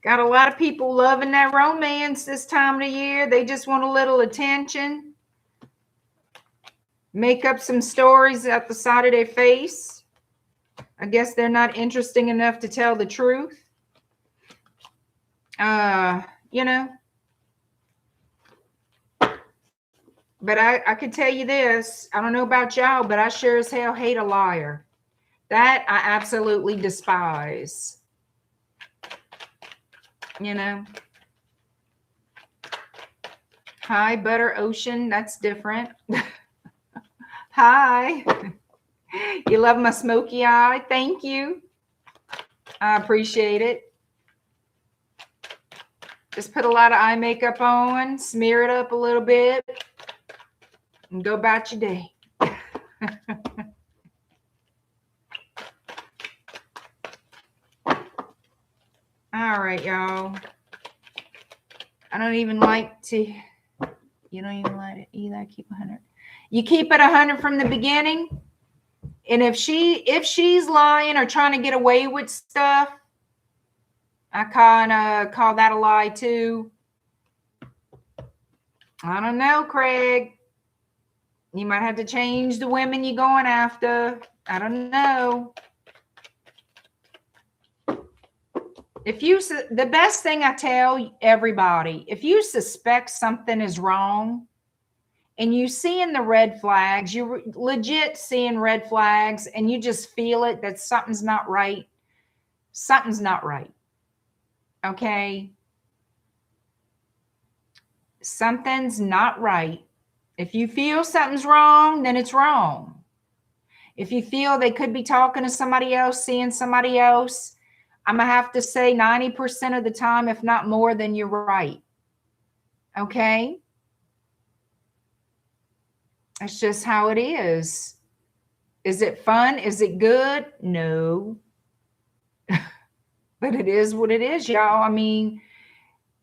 Got a lot of people loving that romance this time of the year. They just want a little attention. Make up some stories at the side of their face. I guess they're not interesting enough to tell the truth. You know. But I could tell you this. I don't know about y'all, but I sure as hell hate a liar. That I absolutely despise. You know. Hi, Butter Ocean. That's different. Hi. You love my smoky eye. Thank you. I appreciate it. Just put a lot of eye makeup on, smear it up a little bit, and go about your day. All right, y'all. I don't even like to, you don't even like it either. Keep 100. You keep it 100 from the beginning. And if she's lying or trying to get away with stuff, I kind of call that a lie too. I don't know, Craig. You might have to change the women you're going after. I don't know. The best thing I tell everybody, if you suspect something is wrong and you seeing the red flags, you're legit seeing red flags and you just feel it that something's not right. Something's not right. Okay. Something's not right. If you feel something's wrong, then it's wrong. If you feel they could be talking to somebody else, seeing somebody else, I'm going to have to say 90% of the time, if not more, then you're right. Okay? That's just how it is. Is it fun? Is it good? No. But it is what it is, y'all. I mean,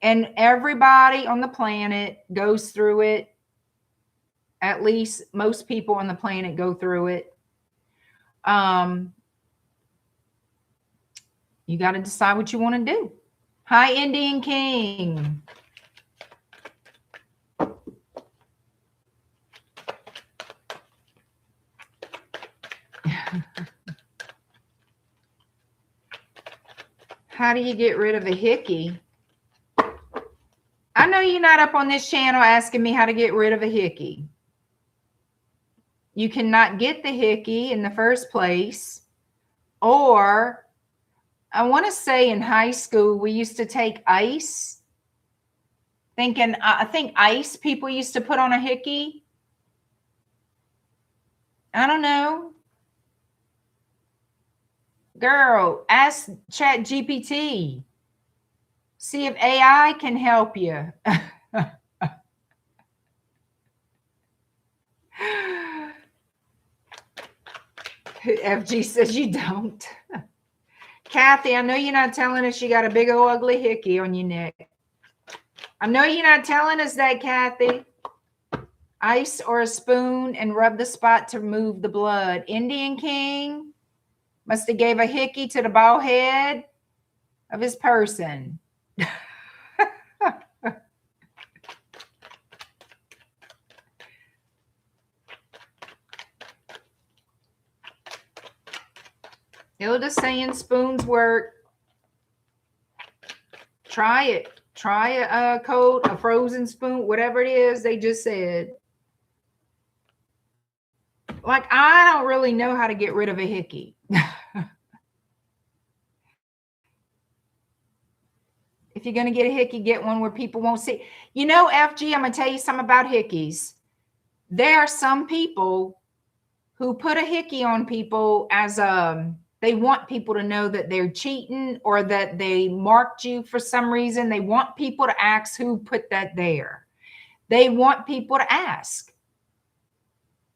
and everybody on the planet goes through it. At least most people on the planet go through it. You got to decide what you want to do. Hi, Indian King. How do you get rid of a hickey? I know you're not up on this channel asking me how to get rid of a hickey. You cannot get the hickey in the first place. Or I want to say in high school, we used to take ice. I think ice people used to put on a hickey. I don't know. Girl, ask ChatGPT. See if AI can help you. FG says you don't. Kathy, I know you're not telling us you got a big old ugly hickey on your neck. I know you're not telling us that, Kathy. Ice or a spoon and rub the spot to remove the blood. Indian King must have gave a hickey to the bald head of his person. Hilda's saying spoons work. Try it. Try a cold, a frozen spoon, whatever it is they just said. Like, I don't really know how to get rid of a hickey. If you're going to get a hickey, get one where people won't see. You know, FG, I'm going to tell you something about hickeys. There are some people who put a hickey on people as they want people to know that they're cheating or that they marked you for some reason. They want people to ask who put that there. They want people to ask.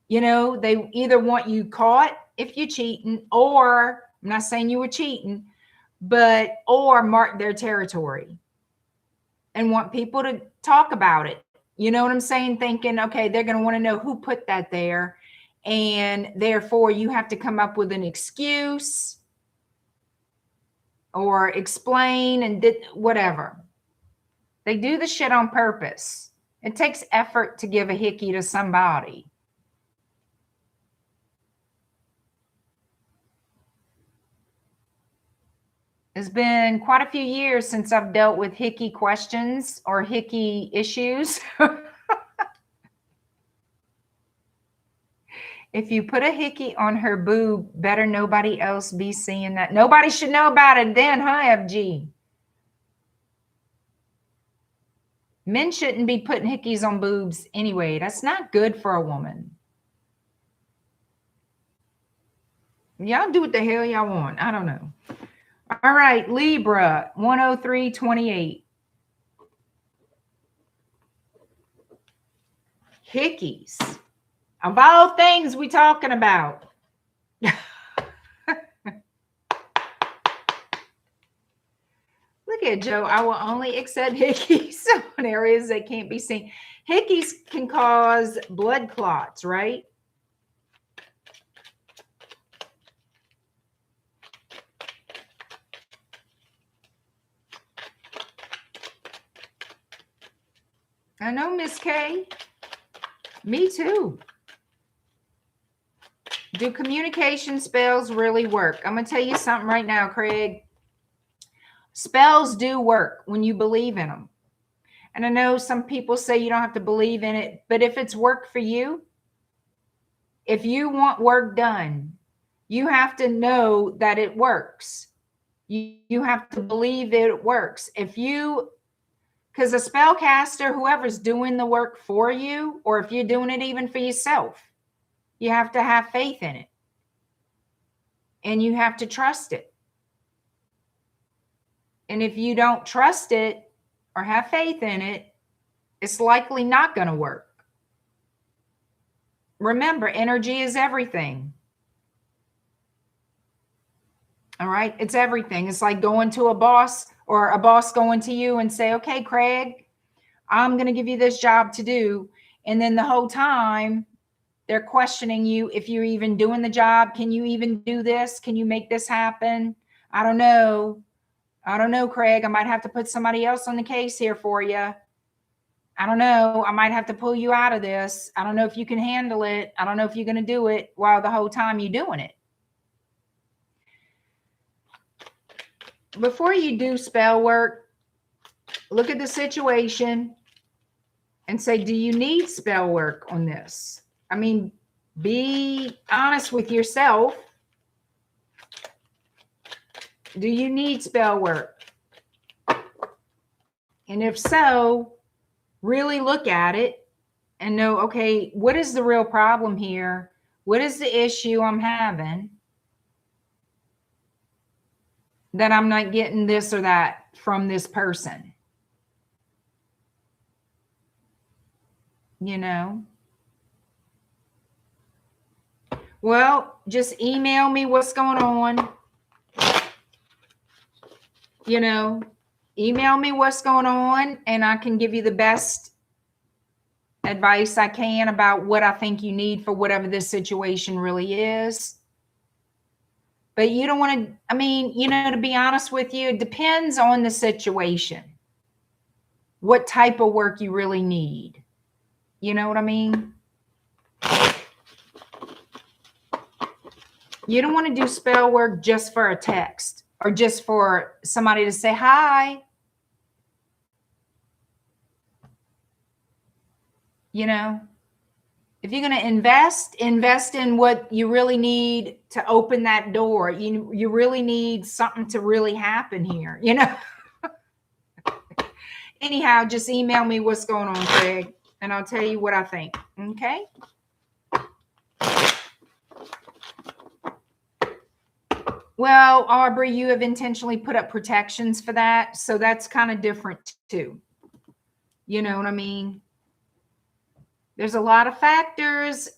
You know, they either want you caught if you're cheating, or I'm not saying you were cheating, but or mark their territory and want people to talk about it. You know what I'm saying? Thinking, okay, they're going to want to know who put that there. And therefore, you have to come up with an excuse or explain and whatever. They do the shit on purpose. It takes effort to give a hickey to somebody. It's been quite a few years since I've dealt with hickey questions or hickey issues. If you put a hickey on her boob, better nobody else be seeing that. Nobody should know about it then, huh, FG? Men shouldn't be putting hickeys on boobs anyway. That's not good for a woman. Y'all do what the hell y'all want. I don't know. All right, Libra, 103.28. Hickeys. Of all things we talking about. Look at Joe. I will only accept hickeys on areas that can't be seen. Hickeys can cause blood clots, right? I know, Miss K. Me too. Do communication spells really work? I'm going to tell you something right now, Craig. Spells do work when you believe in them. And I know some people say you don't have to believe in it, but if it's work for you, if you want work done, you have to know that it works. You have to believe it works. Because a spellcaster, whoever's doing the work for you, or if you're doing it even for yourself, you have to have faith in it. And you have to trust it. And if you don't trust it or have faith in it, it's likely not going to work. remember, energy is everything. All right. It's everything. It's like going to a boss, or a boss going to you and say, okay, Craig, I'm going to give you this job to do. And then the whole time they're questioning you if you're even doing the job. Can you even do this? Can you make this happen? I don't know. I don't know, Craig. I might have to put somebody else on the case here for you. I don't know. I might have to pull you out of this. I don't know if you can handle it. I don't know if you're going to do it, while the whole time you're doing it. Before you do spell work, look at the situation and say, do you need spell work on this? I mean, be honest with yourself. Do you need spell work? And if so, really look at it and know, okay, what is the real problem here? What is the issue I'm having that I'm not getting this or that from this person? You know? Well, just email me what's going on. You know, email me what's going on, and I can give you the best advice I can about what I think you need for whatever this situation really is. But you don't want to, I mean, you know, to be honest with you, it depends on the situation, what type of work you really need. You know what I mean? You don't want to do spell work just for a text or just for somebody to say hi. You know, if you're going to invest in what you really need to open that door. You really need something to really happen here, you know. Anyhow, just email me what's going on, Craig, and I'll tell you what I think. Okay. Well, Aubrey, you have intentionally put up protections for that. So that's kind of different too. You know what I mean? There's a lot of factors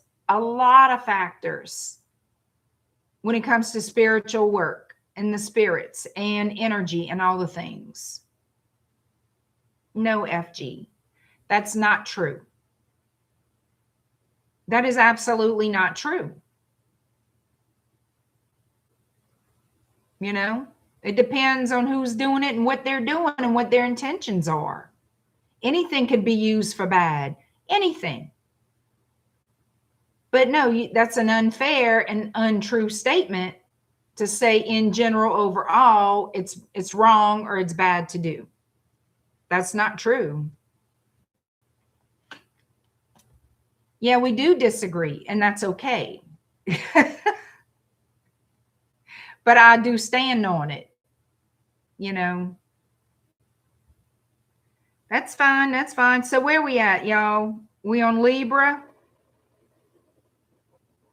when it comes to spiritual work and the spirits and energy and all the things. No, FG, that's not true. That is absolutely not true. You know, it depends on who's doing it and what they're doing and what their intentions are. Anything could be used for bad, anything. But no, that's an unfair and untrue statement to say in general, overall, it's wrong or it's bad to do. That's not true. Yeah, we do disagree, and that's okay. But I do stand on it. You know, that's fine. That's fine. So where we at, y'all? We on Libra?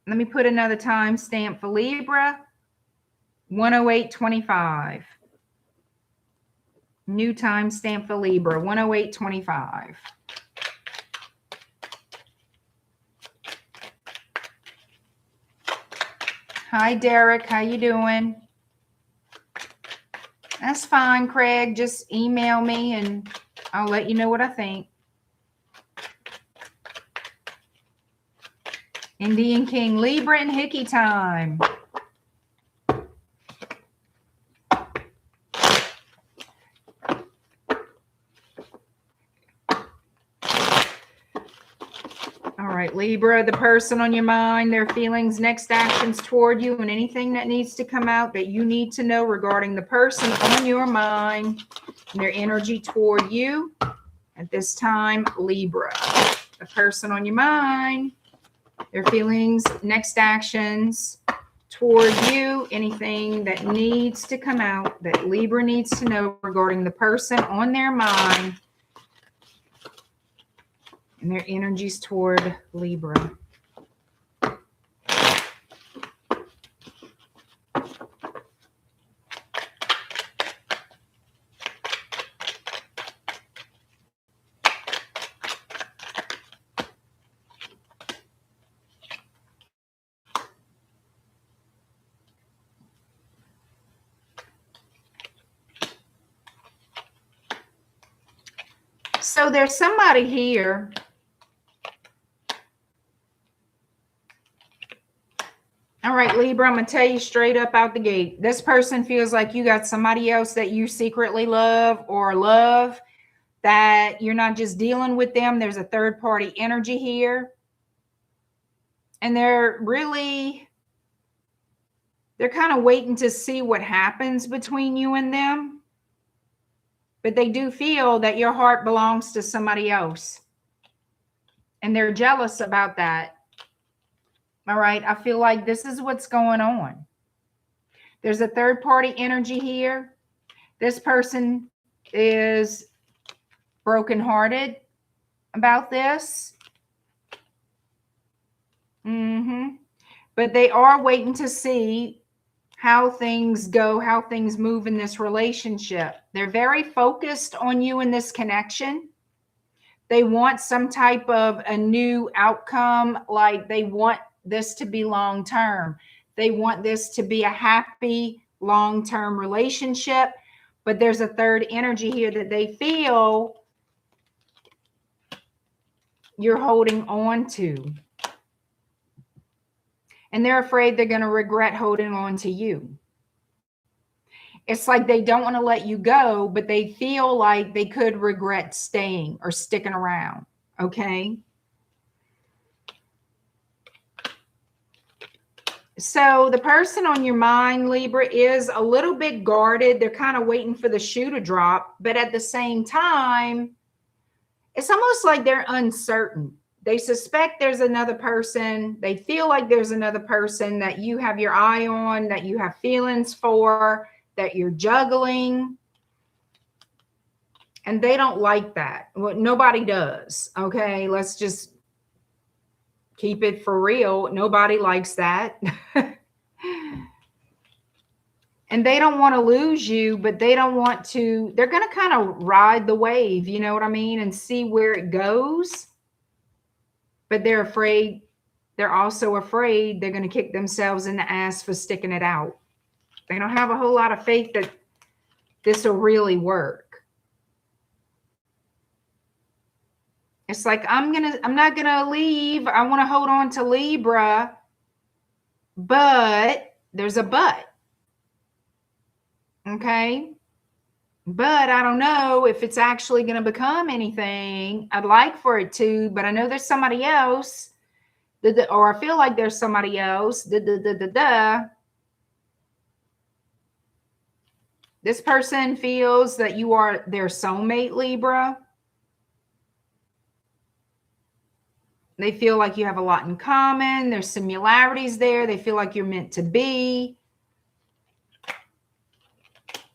Let me put another time stamp for Libra. 108.25. New time stamp for Libra. 108.25. Hi, Derek. How you doing? That's fine, Craig. Just email me and I'll let you know what I think. Indian King, Libra and Hickey time. All right, Libra, the person on your mind, their feelings, next actions toward you, and anything that needs to come out that you need to know regarding the person on your mind and their energy toward you at this time, Libra. The person on your mind, their feelings, next actions toward you, anything that needs to come out that Libra needs to know regarding the person on their mind and their energies toward Libra. So there's somebody here. All right, Libra, I'm going to tell you straight up out the gate. This person feels like you got somebody else that you secretly love or love, that you're not just dealing with them. There's a third party energy here. And they're kind of waiting to see what happens between you and them. But they do feel that your heart belongs to somebody else. And they're jealous about that. All right, I feel like this is what's going on. There's a third party energy here. This person is brokenhearted about this. But they are waiting to see how things go, how things move in this relationship. They're very focused on you in this connection. They want some type of a new outcome, like they want this to be long-term. They want this to be a happy long-term relationship, but there's a third energy here that they feel you're holding on to. And they're afraid they're going to regret holding on to you. It's like they don't want to let you go, but they feel like they could regret staying or sticking around. Okay. So the person on your mind, Libra, is a little bit guarded. They're kind of waiting for the shoe to drop. But at the same time, it's almost like they're uncertain. They suspect there's another person. They feel like there's another person that you have your eye on, that you have feelings for, that you're juggling. And they don't like that. Well, nobody does. Okay, let's just keep it for real. Nobody likes that. And they don't want to lose you, but they don't want to, they're going to kind of ride the wave, you know what I mean, and see where it goes. But they're afraid, they're also afraid they're going to kick themselves in the ass for sticking it out. They don't have a whole lot of faith that this will really work. It's like, I'm not going to leave. I want to hold on to Libra, but there's a but. Okay. But I don't know if it's actually going to become anything. I'd like for it to, but I know there's somebody else, or I feel like there's somebody else. This person feels that you are their soulmate, Libra. They feel like you have a lot in common. There's similarities there. They feel like you're meant to be.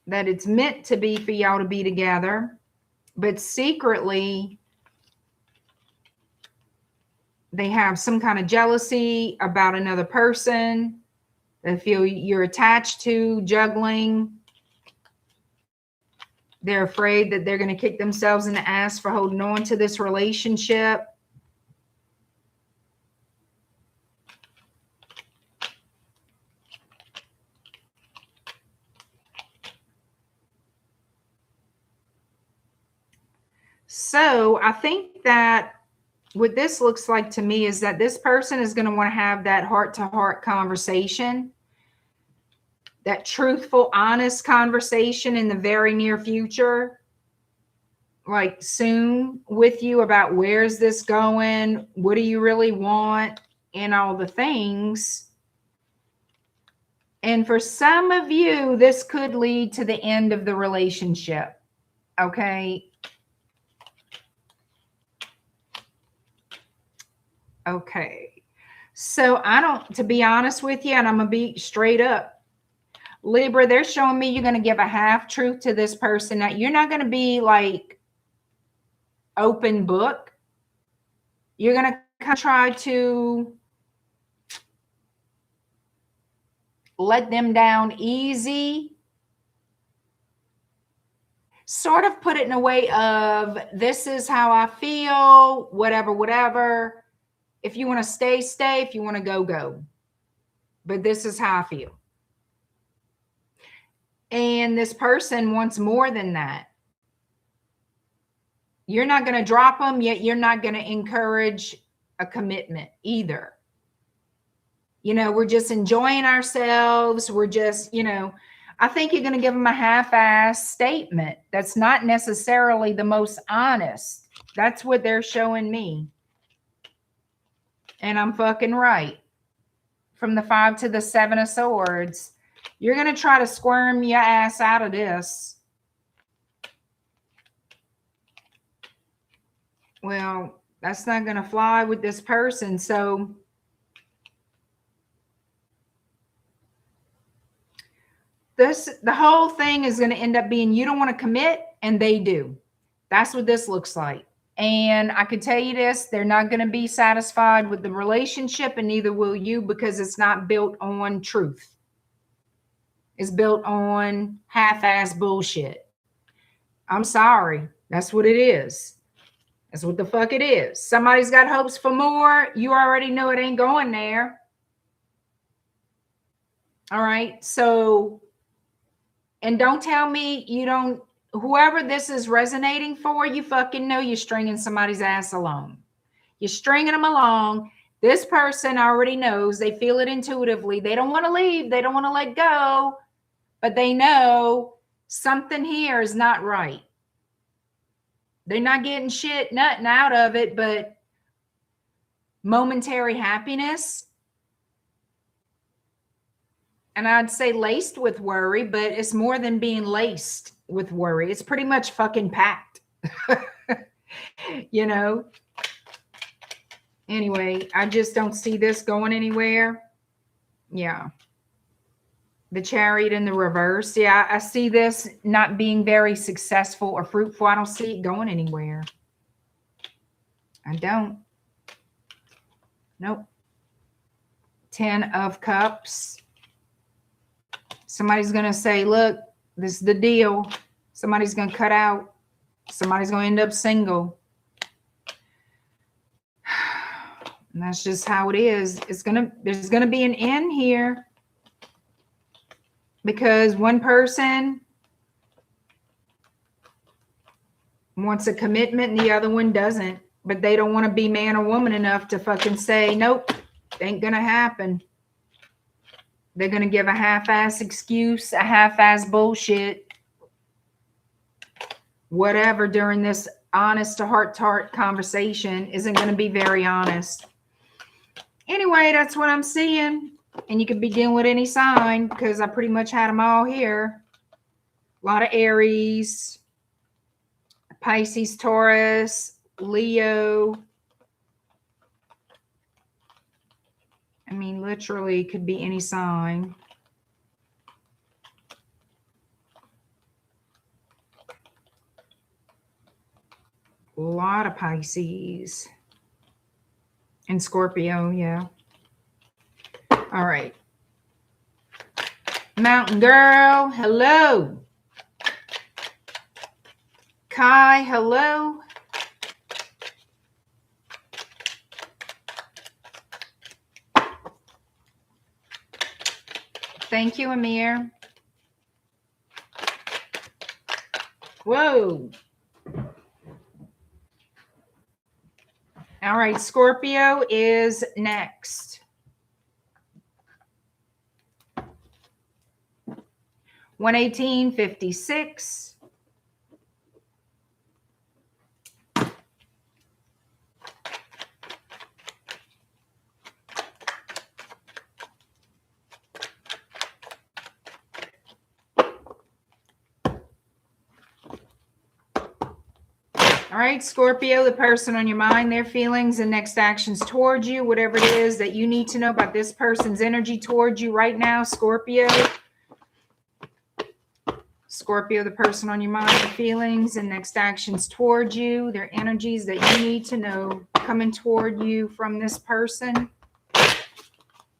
That it's meant to be for y'all to be together. But secretly, they have some kind of jealousy about another person. They feel you're attached to, juggling. They're afraid that they're going to kick themselves in the ass for holding on to this relationship. So I think that what this looks like to me is that this person is going to want to have that heart-to-heart conversation, that truthful, honest conversation in the very near future, like soon, with you about where's this going, what do you really want, and all the things. And for some of you, this could lead to the end of the relationship. Okay. Okay. So to be honest with you, and I'm going to be straight up, Libra, they're showing me you're going to give a half truth to this person. That you're not going to be like open book. You're going to try to let them down easy. Sort of put it in a way of, this is how I feel, whatever, whatever. If you want to stay, stay. If you want to go, go. But this is how I feel. And this person wants more than that. You're not going to drop them, yet you're not going to encourage a commitment either. You know, we're just enjoying ourselves. We're just, you know, I think you're going to give them a half-ass statement. That's not necessarily the most honest. That's what they're showing me. And I'm fucking right. From the 5 to the 7 of Swords. You're going to try to squirm your ass out of this. Well, that's not going to fly with this person. So the whole thing is going to end up being you don't want to commit and they do. That's what this looks like. And I can tell you this, they're not going to be satisfied with the relationship, and neither will you, because it's not built on truth. It's built on half-ass bullshit. I'm sorry. That's what it is. That's what the fuck it is. Somebody's got hopes for more. You already know it ain't going there. All right. So, and don't tell me you don't, whoever this is resonating for, you fucking know you're stringing somebody's ass along. You're stringing them along. This person already knows. They feel it intuitively. They don't want to leave. They don't want to let go. But they know something here is not right. They're not getting shit, nothing out of it, but momentary happiness. And I'd say laced with worry, but it's more than being laced with worry. It's pretty much fucking packed. You know? Anyway, I just don't see this going anywhere. Yeah. The Chariot in the reverse. Yeah, I see this not being very successful or fruitful. I don't see it going anywhere. I don't. Nope. 10 of Cups. Somebody's going to say, look, this is the deal. Somebody's going to cut out. Somebody's going to end up single. And that's just how it is. There's going to be an end here. Because one person wants a commitment and the other one doesn't. But they don't want to be man or woman enough to fucking say, nope, ain't going to happen. They're going to give a half-ass excuse, a half-ass bullshit, whatever during this honest to heart-to-heart conversation isn't going to be very honest. Anyway, that's what I'm seeing. And you could be dealing with any sign because I pretty much had them all here. A lot of Aries, Pisces, Taurus, Leo. I mean, literally could be any sign. A lot of Pisces. And Scorpio, yeah. All right. Mountain Girl, hello. Kai, hello. Thank you, Amir. Whoa. All right, Scorpio is next. 118.56. All right, Scorpio, the person on your mind, their feelings and next actions towards you, whatever it is that you need to know about this person's energy towards you right now, Scorpio. Scorpio, the person on your mind, the feelings and next actions towards you, their energies that you need to know coming toward you from this person.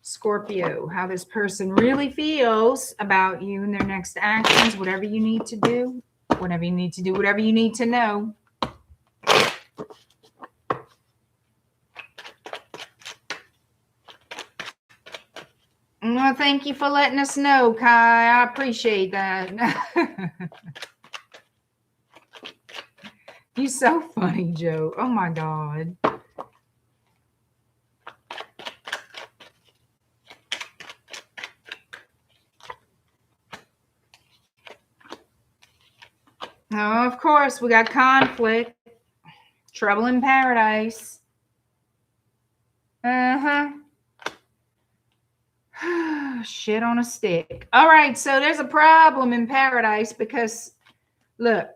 Scorpio, how this person really feels about you and their next actions, whatever you need to do, whatever you need to do, whatever you need to know. Well, thank you for letting us know, Kai. I appreciate that. You're so funny, Joe. Oh my God. Oh, of course, we got conflict. Trouble in paradise. Shit on a stick. All right, so there's a problem in paradise because, look,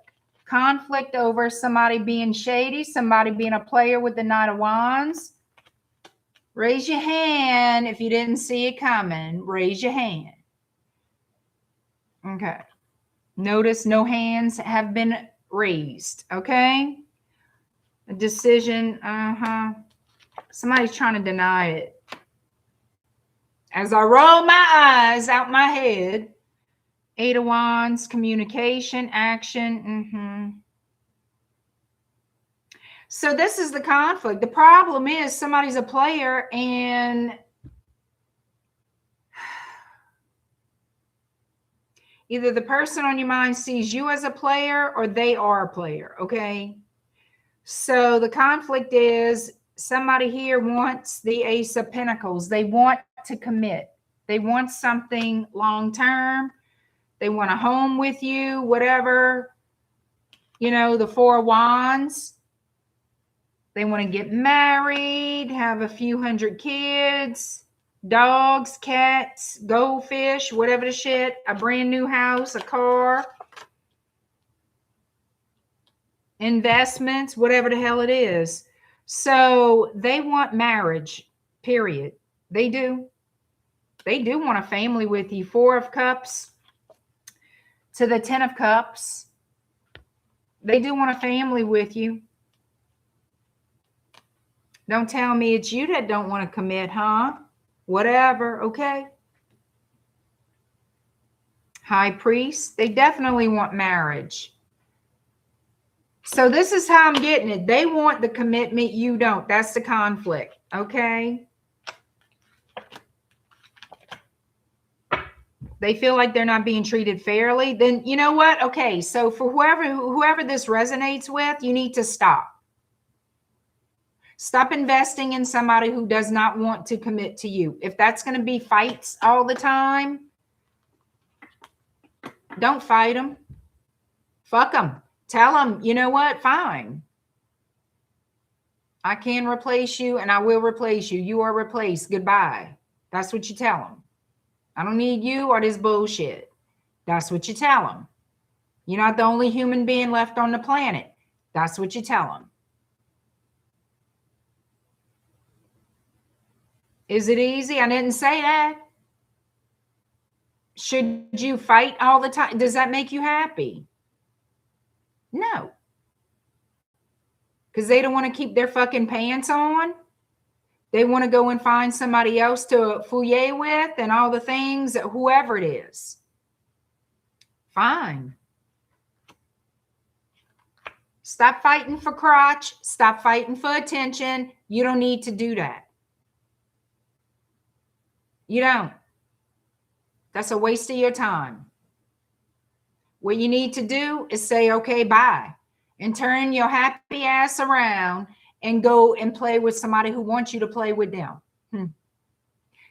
conflict over somebody being shady, somebody being a player with the Knight of Wands. Raise your hand if you didn't see it coming. Raise your hand. Okay. Notice no hands have been raised. Okay. A decision. Somebody's trying to deny it. As I roll my eyes out my head, Eight of Wands, communication, action. So this is the conflict. The problem is somebody's a player and either the person on your mind sees you as a player or they are a player, okay? So the conflict is somebody here wants the Ace of Pentacles. They want to commit. They want something long-term. They want a home with you, whatever. You know, the Four of Wands. They want to get married, have a few hundred kids, dogs, cats, goldfish, whatever the shit, a brand new house, a car, investments, whatever the hell it is. So they want marriage, period. They do. They do want a family with you. Four of Cups to the Ten of Cups. They do want a family with you. Don't tell me it's you that don't want to commit, huh? Whatever, okay? High Priest, they definitely want marriage. So this is how I'm getting it. They want the commitment, you don't. That's the conflict, okay? They feel like they're not being treated fairly. Then you know what? Okay, so for whoever this resonates with, you need to stop. Stop investing in somebody who does not want to commit to you. If that's going to be fights all the time, don't fight them. Fuck them. Tell them, you know what? Fine. I can replace you and I will replace you. You are replaced. Goodbye. That's what you tell them. I don't need you or this bullshit. That's what you tell them. You're not the only human being left on the planet. That's what you tell them. Is it easy? I didn't say that. Should you fight all the time? Does that make you happy? No. Because they don't want to keep their fucking pants on. They want to go and find somebody else to fouiller with and all the things, whoever it is. Fine. Stop fighting for crotch. Stop fighting for attention. You don't need to do that. You don't. That's a waste of your time. What you need to do is say, okay, bye. And turn your happy ass around and go and play with somebody who wants you to play with them.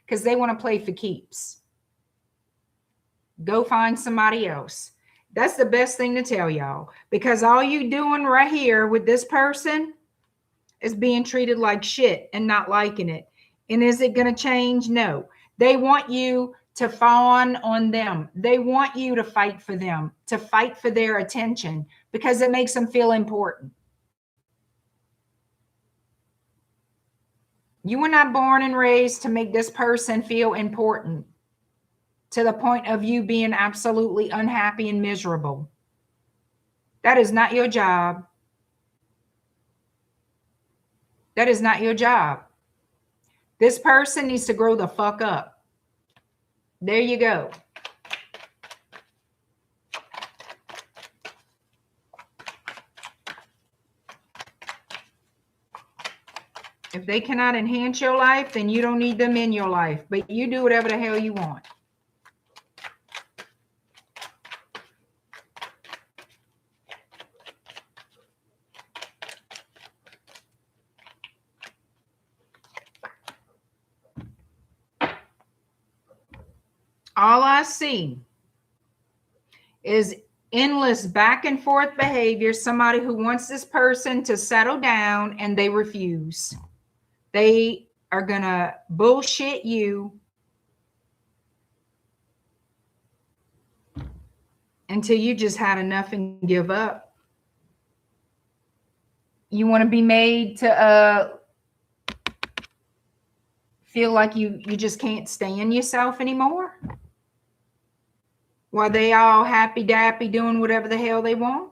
Because they want to play for keeps. Go find somebody else. That's the best thing to tell y'all. Because all you doing right here with this person is being treated like shit and not liking it. And is it going to change? No. They want you to fawn on them. They want you to fight for them, to fight for their attention because it makes them feel important. You were not born and raised to make this person feel important to the point of you being absolutely unhappy and miserable. That is not your job. That is not your job. This person needs to grow the fuck up. There you go. If they cannot enhance your life, then you don't need them in your life. But you do whatever the hell you want. All I see is endless back and forth behavior. Somebody who wants this person to settle down and they refuse. They are going to bullshit you until you just had enough and give up. You want to be made to feel like you just can't stand yourself anymore, while they all happy dappy doing whatever the hell they want,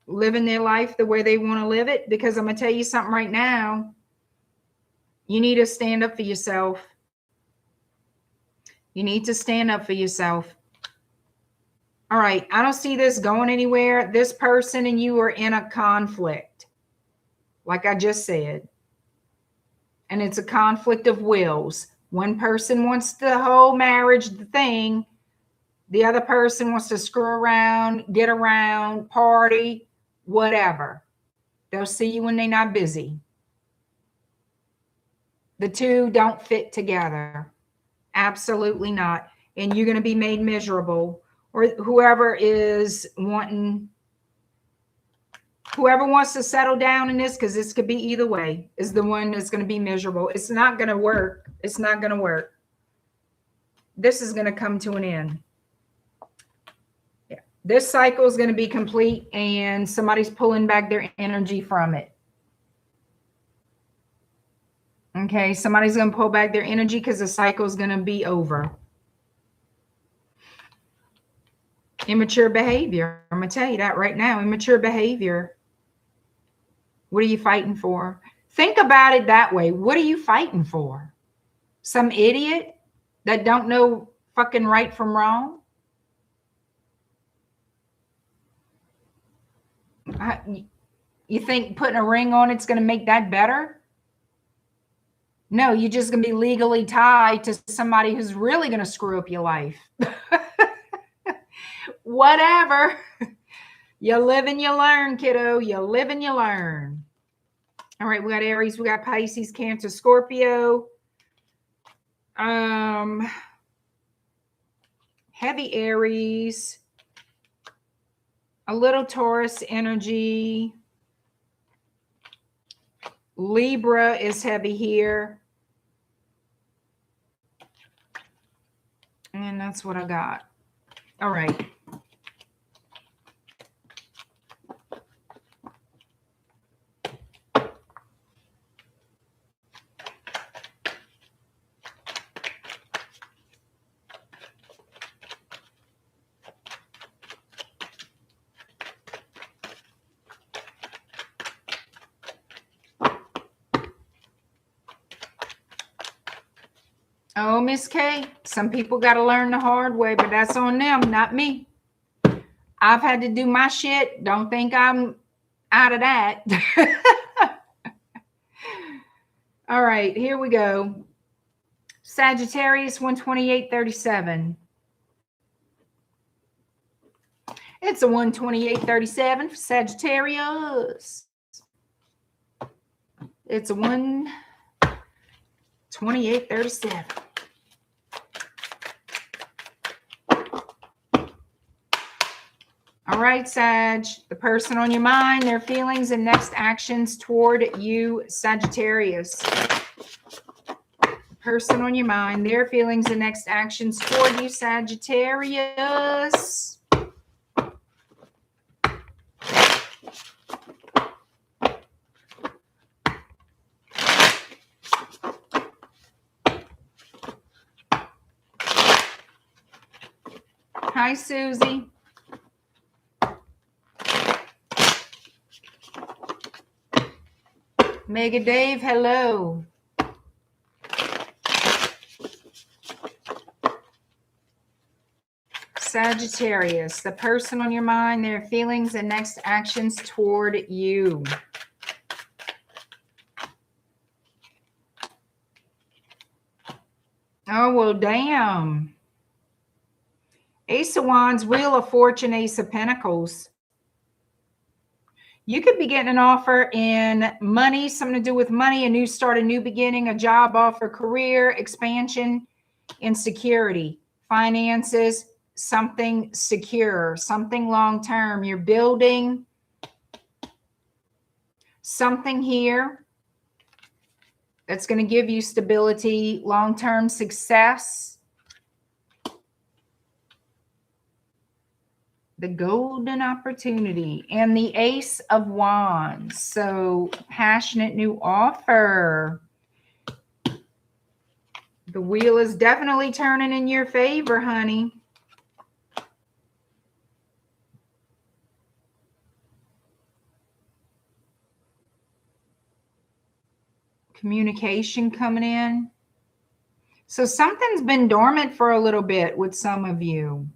living their life the way they want to live it. Because I'm going to tell you something right now. You need to stand up for yourself. You need to stand up for yourself. All right. I don't see this going anywhere. This person and you are in a conflict, like I just said. And it's a conflict of wills. One person wants the whole marriage thing. The other person wants to screw around, get around, party, whatever. They'll see you when they're not busy. The two don't fit together. Absolutely not. And you're going to be made miserable. Or whoever is wanting, whoever wants to settle down in this, because this could be either way, is the one that's going to be miserable. It's not going to work. It's not going to work. This is going to come to an end. Yeah. This cycle is going to be complete and somebody's pulling back their energy from it. Okay. Somebody's going to pull back their energy because the cycle is going to be over. Immature behavior. I'm going to tell you that right now. Immature behavior. What are you fighting for? Think about it that way. What are you fighting for? Some idiot that don't know fucking right from wrong? You think putting a ring on it's going to make that better? No, you're just going to be legally tied to somebody who's really going to screw up your life. Whatever. You live and you learn, kiddo. You live and you learn. All right, we got Aries, we got Pisces, Cancer, Scorpio. Heavy Aries. A little Taurus energy. Libra is heavy here. And that's what I got. All right. Oh, Miss K, some people got to learn the hard way, but that's on them, not me. I've had to do my shit. Don't think I'm out of that. All right, here we go. Sagittarius 128.37. It's a 128.37 for Sagittarius. It's a 128.37. All right, Sag, the person on your mind, their feelings and next actions toward you, Sagittarius. The person on your mind, their feelings and next actions toward you, Sagittarius. Hi, Susie. Mega Dave, hello. Sagittarius, the person on your mind, their feelings and next actions toward you. Oh, well, damn. Ace of Wands, Wheel of Fortune, Ace of Pentacles. You could be getting an offer in money, something to do with money, a new start, a new beginning, a job offer, career, expansion, and security. finances, something secure, something long-term. You're building something here that's going to give you stability, long-term success. The golden opportunity and the Ace of Wands. So passionate new offer. The wheel is definitely turning in your favor, honey. Communication coming in. So something's been dormant for a little bit with some of you.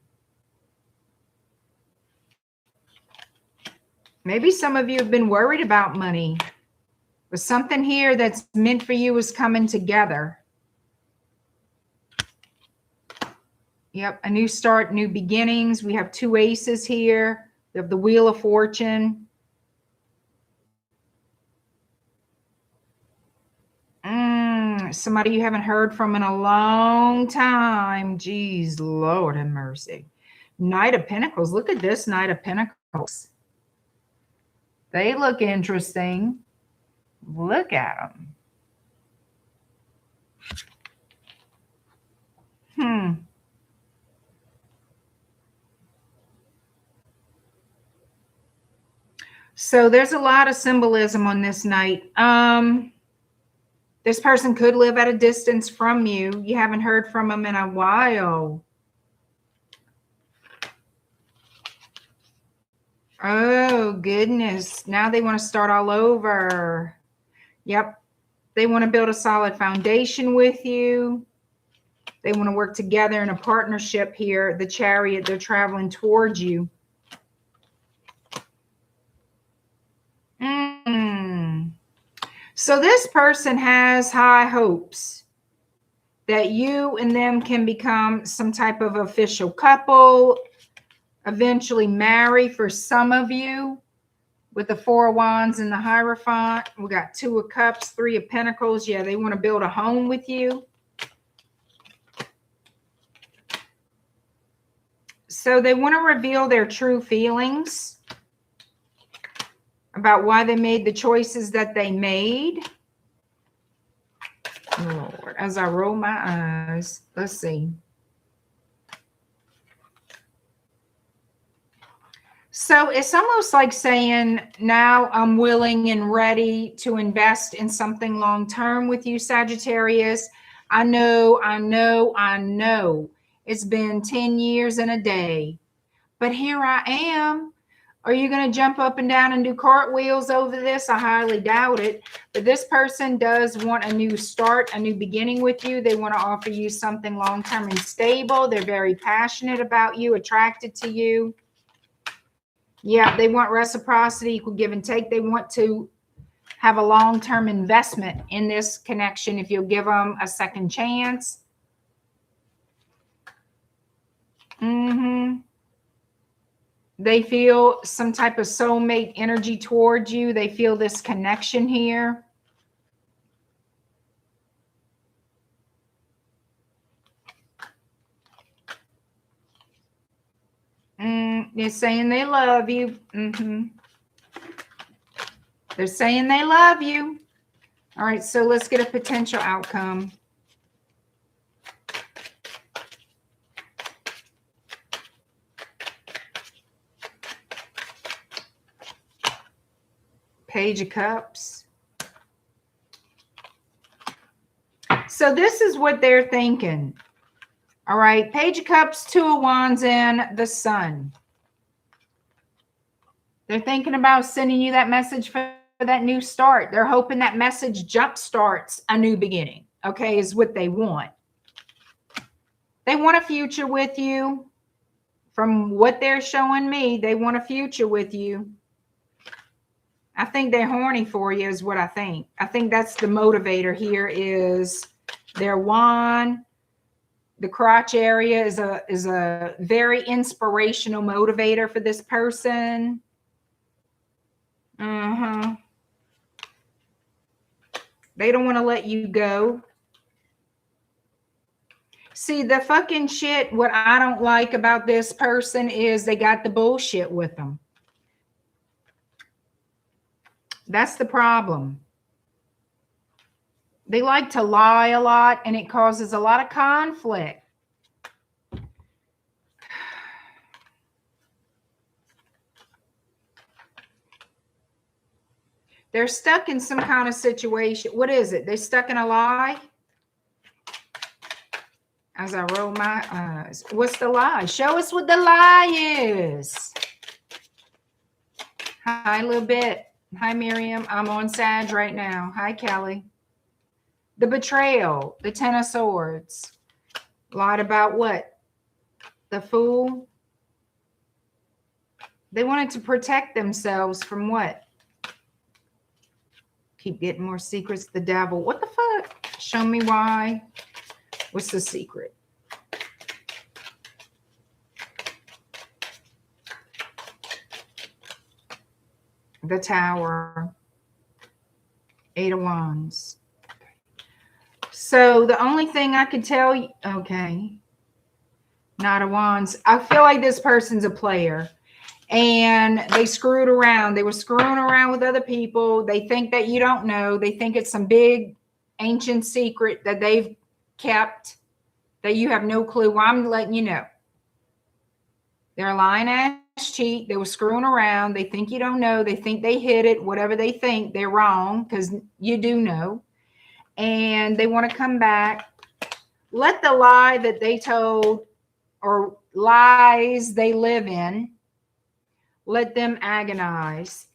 Maybe some of you have been worried about money, but something here that's meant for you is coming together. Yep, a new start, new beginnings. We have two aces here. We have the Wheel of Fortune. Somebody you haven't heard from in a long time. Geez, Lord have mercy. Knight of Pentacles. Look at this Knight of Pentacles. They look interesting. Look at them. So there's a lot of symbolism on this night. This person could live at a distance from you. You haven't heard from them in a while. Oh, goodness. Now they want to start all over. Yep. They want to build a solid foundation with you. They want to work together in a partnership here. The Chariot, they're traveling towards you. So this person has high hopes that you and them can become some type of official couple, eventually marry for some of you. With the Four of Wands and the Hierophant, we got Two of Cups, Three of Pentacles. Yeah, they want to build a home with you. So they want to reveal their true feelings about why they made the choices that they made. Lord, as I roll my eyes, let's see. So it's almost like saying, now I'm willing and ready to invest in something long-term with you, Sagittarius. I know. It's been 10 years and a day, but here I am. Are you going to jump up and down and do cartwheels over this? I highly doubt it. But this person does want a new start, a new beginning with you. They want to offer you something long-term and stable. They're very passionate about you, attracted to you. Yeah, they want reciprocity, equal give and take. They want to have a long-term investment in this connection if you'll give them a second chance. They feel some type of soulmate energy towards you. They feel this connection here. They're saying they love you. They're saying they love you. All right, so let's get a potential outcome. Page of Cups. So this is what they're thinking. All right, Page of Cups, Two of Wands, and the Sun. They're thinking about sending you that message for that new start. They're hoping that message jump starts a new beginning, okay, is what they want. They want a future with you. From what they're showing me, they want a future with you. I think they're horny for you is what I think. I think that's the motivator here is their wand. The crotch area is a very inspirational motivator for this person. They don't want to let you go. See, the fucking shit, what I don't like about this person is they got the bullshit with them. That's the problem. They like to lie a lot, and it causes a lot of conflict. They're stuck in some kind of situation. What is it? They're stuck in a lie? As I roll my eyes. What's the lie? Show us what the lie is. Hi, a little bit. Hi, Miriam. I'm on Sag right now. Hi, Kelly. The betrayal. The Ten of Swords. Lied about what? The Fool. They wanted to protect themselves from what? Keep getting more secrets. The Devil. What the fuck? Show me why. What's the secret? The Tower. Eight of Wands. So the only thing I could tell you, okay, Knight of Wands. I feel like this person's a player. And they screwed around. They were screwing around with other people. They think that you don't know. They think it's some big ancient secret that they've kept that you have no clue. Well, I'm letting you know. They're a lying ass cheat. They were screwing around. They think you don't know. They think they hid it. Whatever they think, they're wrong because you do know. And they want to come back. Let the lie that they told or lies they live in, let them agonize.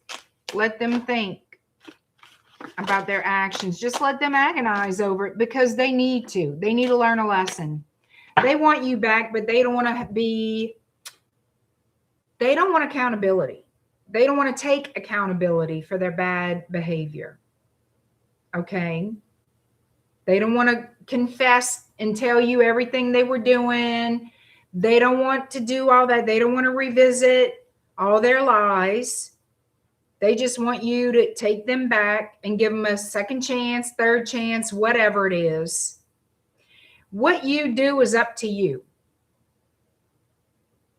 Let them think about their actions. Just let them agonize over it because they need to. They need to learn a lesson. They want you back, but they don't want to be, they don't want accountability. They don't want to take accountability for their bad behavior. Okay? They don't want to confess and tell you everything they were doing. They don't want to do all that. They don't want to revisit all their lies. They just want you to take them back and give them a second chance, third chance, whatever it is. What you do is up to you.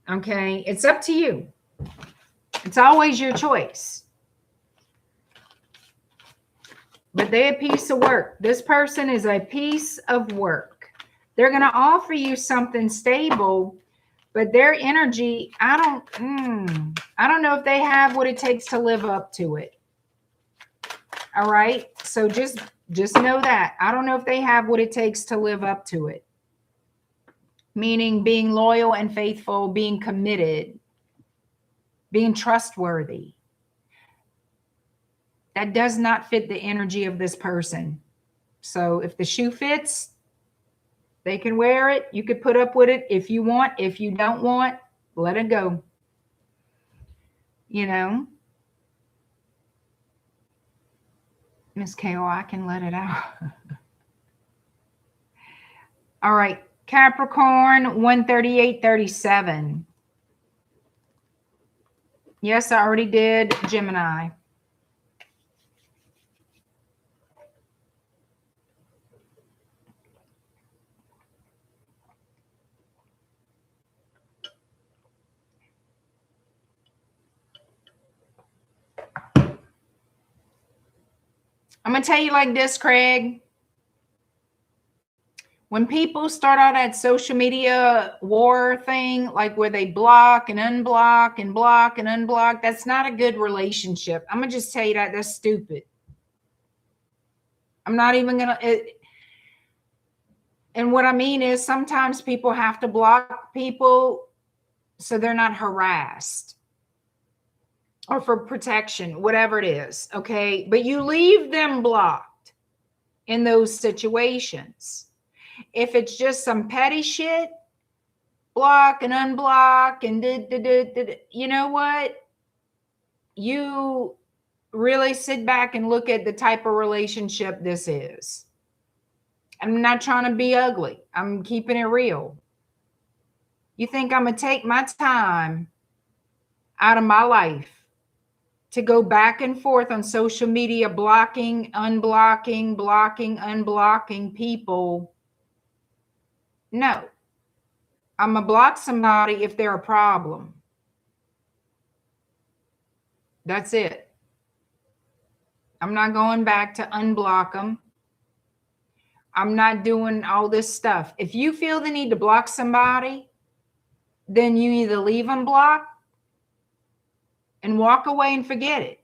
Okay? It's up to you. It's always your choice. But they're a piece of work. This person is a piece of work. They're going to offer you something stable, but their energy, I don't know if they have what it takes to live up to it. All right? So just know that. I don't know if they have what it takes to live up to it. Meaning being loyal and faithful, being committed, being trustworthy. That does not fit the energy of this person. So if the shoe fits, they can wear it. You could put up with it if you want. If you don't want, let it go. You know? Miss KO, I can let it out. All right. Capricorn, 138.37. Yes, I already did Gemini. I'm going to tell you like this, Craig. When people start out that social media war thing, like where they block and unblock and block and unblock, that's not a good relationship. I'm going to just tell you that. That's stupid. I'm not even going to. And what I mean is sometimes people have to block people so they're not harassed. Or for protection, whatever it is, okay? But you leave them blocked in those situations. If it's just some petty shit, block and unblock and you know what? You really sit back and look at the type of relationship this is. I'm not trying to be ugly. I'm keeping it real. You think I'm going to take my time out of my life to go back and forth on social media, blocking, unblocking, blocking, unblocking people No. I'm going to block somebody if they're a problem. That's it. I'm not going back to unblock them. I'm not doing all this stuff. If you feel the need to block somebody, then you either leave them blocked and walk away and forget it.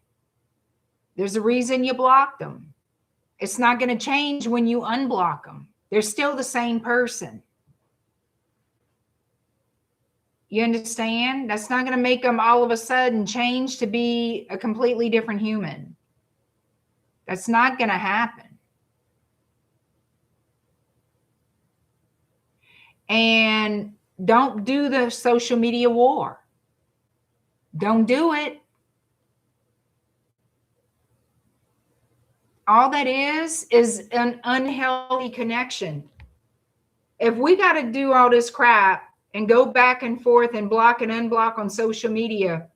There's a reason you blocked them. It's not going to change when you unblock them. They're still the same person. You understand? That's not going to make them all of a sudden change to be a completely different human. That's not going to happen. And don't do the social media war. Don't do it. All that is an unhealthy connection. If we got to do all this crap and go back and forth and block and unblock on social media,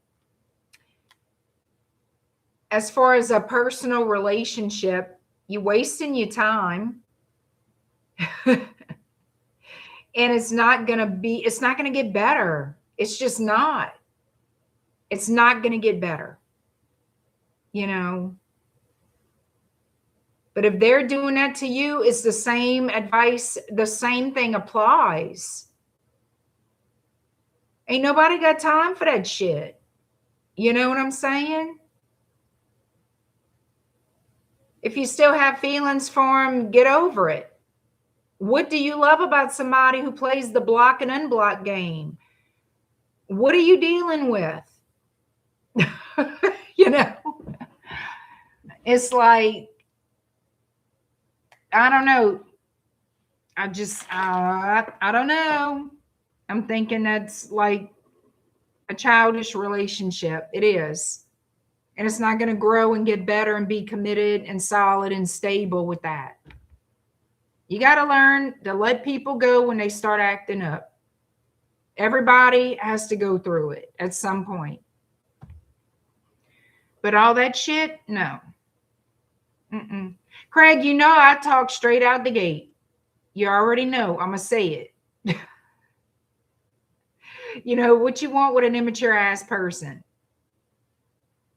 as far as a personal relationship, you're wasting your time. And it's not going to get better. It's just not. It's not going to get better. You know? But if they're doing that to you, it's the same advice. The same thing applies. Ain't nobody got time for that shit. You know what I'm saying? If you still have feelings for them, get over it. What do you love about somebody who plays the block and unblock game? What are you dealing with? You know, it's like, I don't know. I don't know. I'm thinking that's like a childish relationship. It is. And it's not going to grow and get better and be committed and solid and stable with that. You got to learn to let people go when they start acting up. Everybody has to go through it at some point. But all that shit, no. Craig, you know I talk straight out the gate. You already know I'm going to say it. You know, what you want with an immature ass person.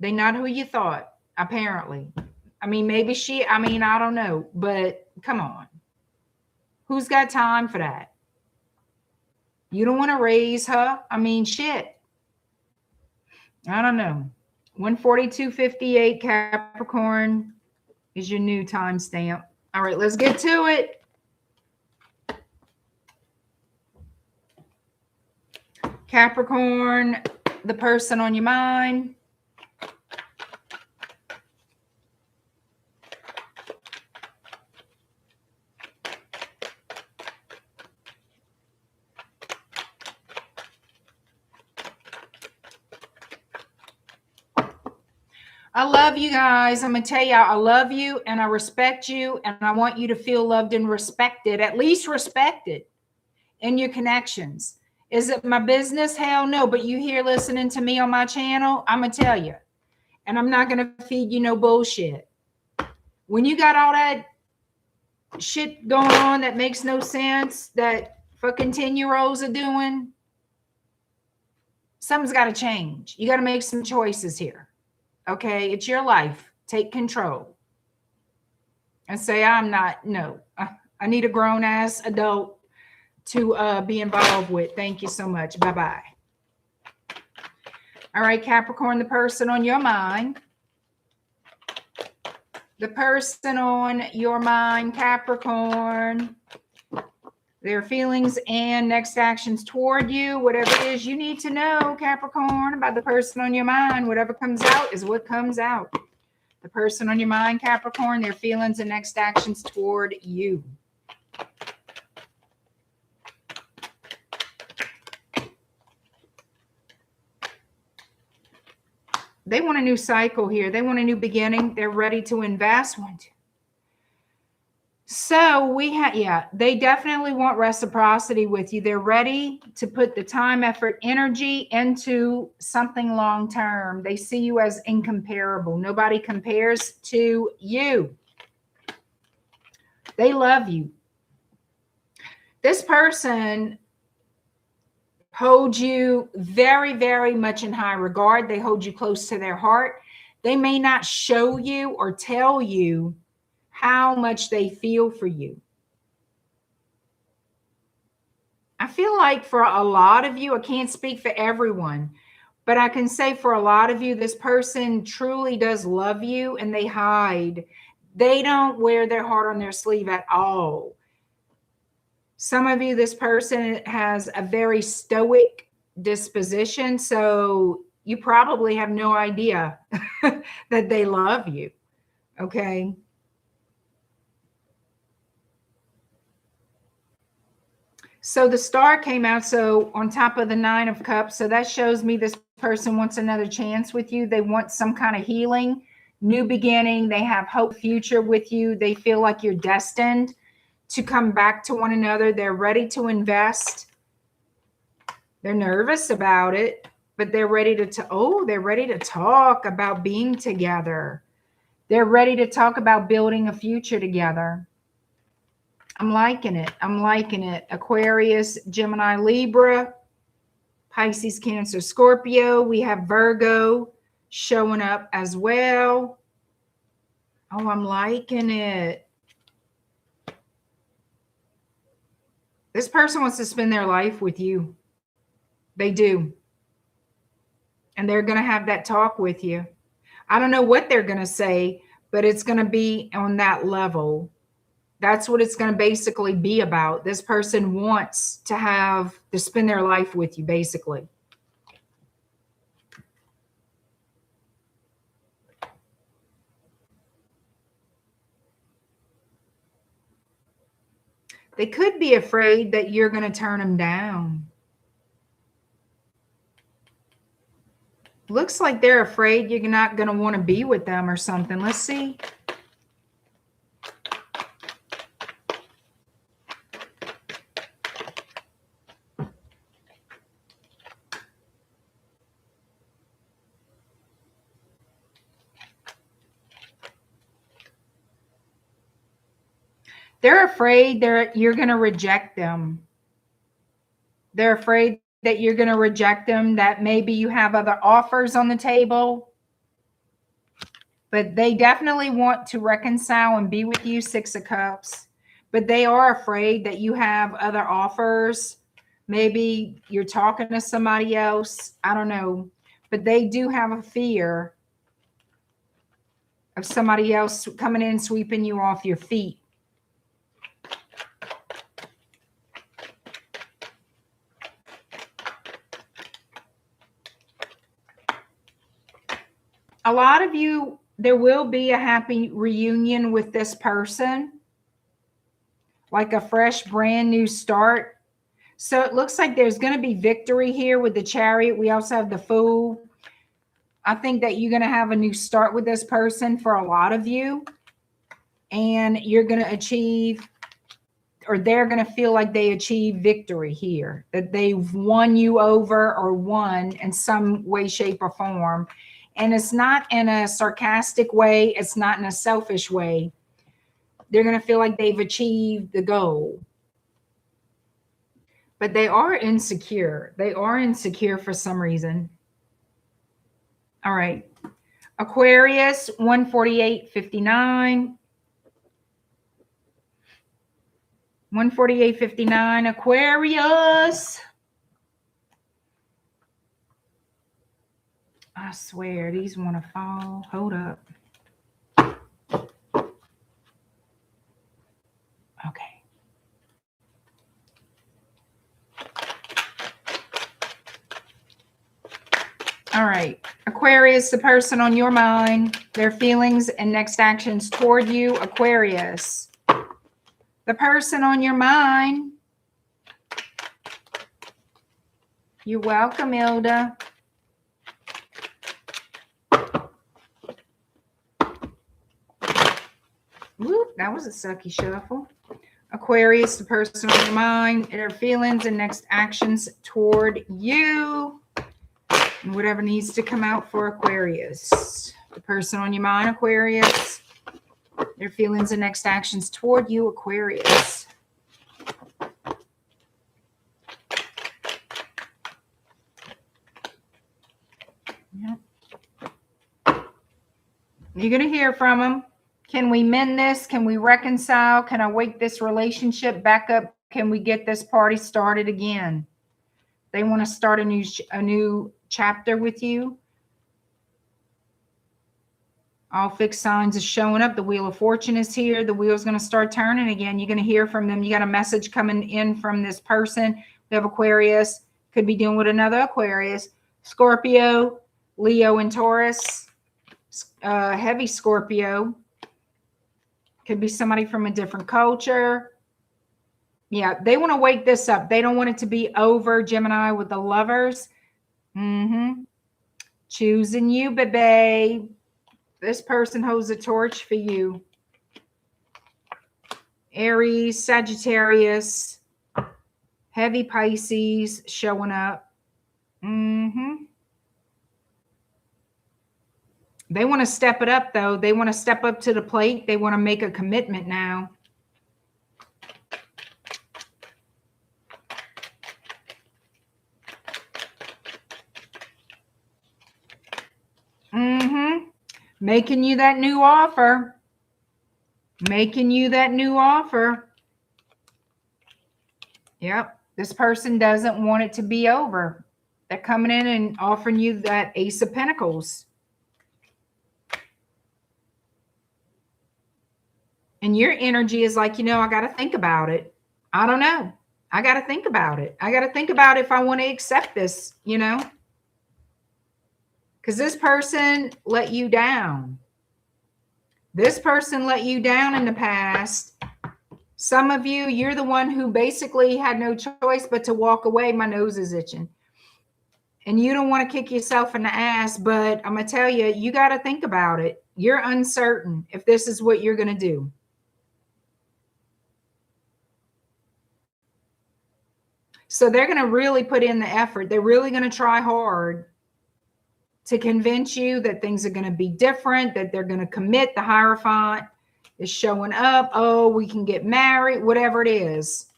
They not who you thought, apparently. I mean, maybe I don't know. But come on. Who's got time for that? You don't want to raise her. I mean, shit. I don't know. 142.58 Capricorn is your new timestamp. All right, let's get to it. Capricorn, the person on your mind. I love you guys. I'm going to tell you, I love you and I respect you and I want you to feel loved and respected, at least respected in your connections. Is it my business? Hell no. But you here listening to me on my channel, I'm going to tell you. And I'm not going to feed you no bullshit. When you got all that shit going on that makes no sense, that fucking 10-year-olds are doing, something's got to change. You got to make some choices here. Okay, it's your life. Take control. And say, I need a grown-ass adult to be involved with. Thank you so much. Bye-bye. All right, Capricorn, the person on your mind. The person on your mind, Capricorn. Their feelings and next actions toward you, whatever it is you need to know, Capricorn, about the person on your mind. Whatever comes out is what comes out. The person on your mind, Capricorn, their feelings and next actions toward you. They want a new cycle here. They want a new beginning. They're ready to invest. So they definitely want reciprocity with you. They're ready to put the time, effort, energy into something long-term. They see you as incomparable. Nobody compares to you. They love you. This person holds you very, very much in high regard. They hold you close to their heart. They may not show you or tell you how much they feel for you. I feel like for a lot of you, I can't speak for everyone, but I can say for a lot of you, this person truly does love you and they hide. They don't wear their heart on their sleeve at all. Some of you, this person has a very stoic disposition, so you probably have no idea that they love you, okay? So the star came out, so on top of the 9 of Cups, so that shows me this person wants another chance with you. They want some kind of healing, new beginning. They have hope future with you. They feel like you're destined to come back to one another. They're ready to invest. They're nervous about it, but they're ready to, they're ready to talk about being together. They're ready to talk about building a future together. I'm liking it. I'm liking it. Aquarius, Gemini, Libra, Pisces, Cancer, Scorpio. We have Virgo showing up as well. Oh, I'm liking it. This person wants to spend their life with you. They do. And they're going to have that talk with you. I don't know what they're going to say, but it's going to be on that level. That's what it's going to basically be about. This person wants to spend their life with you, basically. They could be afraid that you're going to turn them down. Looks like they're afraid you're not going to want to be with them or something. Let's see. They're afraid you're going to reject them. They're afraid that you're going to reject them, that maybe you have other offers on the table. But they definitely want to reconcile and be with you, 6 of Cups. But they are afraid that you have other offers. Maybe you're talking to somebody else. I don't know. But they do have a fear of somebody else coming in and sweeping you off your feet. A lot of you, there will be a happy reunion with this person, like a fresh, brand new start. So it looks like there's going to be victory here with the Chariot. We also have the Fool. I think that you're going to have a new start with this person for a lot of you. And you're going to achieve, or they're going to feel like they achieve victory here, that they've won you over or won in some way, shape, or form. And it's not in a sarcastic way. It's not in a selfish way. They're going to feel like they've achieved the goal. But they are insecure. They are insecure for some reason. All right. Aquarius, 148.59. 148.59. Aquarius. I swear, these want to fall. Hold up. Okay. All right. Aquarius, the person on your mind, their feelings and next actions toward you. Aquarius. The person on your mind. You're welcome, Ilda. Whoop, that was a sucky shuffle. Aquarius, the person on your mind, their feelings and next actions toward you. And whatever needs to come out for Aquarius. The person on your mind, Aquarius, their feelings and next actions toward you, Aquarius. You're going to hear from them. Can we mend this? Can we reconcile? Can I wake this relationship back up? Can we get this party started again? They want to start a new chapter with you. All fixed signs is showing up. The Wheel of Fortune is here. The wheel's going to start turning again. You're going to hear from them. You got a message coming in from this person. We have Aquarius. Could be dealing with another Aquarius. Scorpio, Leo, and Taurus. Heavy Scorpio. Could be somebody from a different culture. Yeah, they want to wake this up. They don't want it to be over, Gemini, with the Lovers. Choosing you, baby. This person holds a torch for you. Aries, Sagittarius, heavy Pisces showing up. They want to step it up, though. They want to step up to the plate. They want to make a commitment now. Making you that new offer. Making you that new offer. Yep. This person doesn't want it to be over. They're coming in and offering you that Ace of Pentacles. And your energy is like, you know, I got to think about it. I don't know. I got to think about it. I got to think about if I want to accept this, you know. Because this person let you down. This person let you down in the past. Some of you, you're the one who basically had no choice but to walk away. My nose is itching. And you don't want to kick yourself in the ass, but I'm going to tell you, you got to think about it. You're uncertain if this is what you're going to do. So they're going to really put in the effort. They're really going to try hard to convince you that things are going to be different, that they're going to commit. The Hierophant is showing up. Oh, we can get married, whatever it is.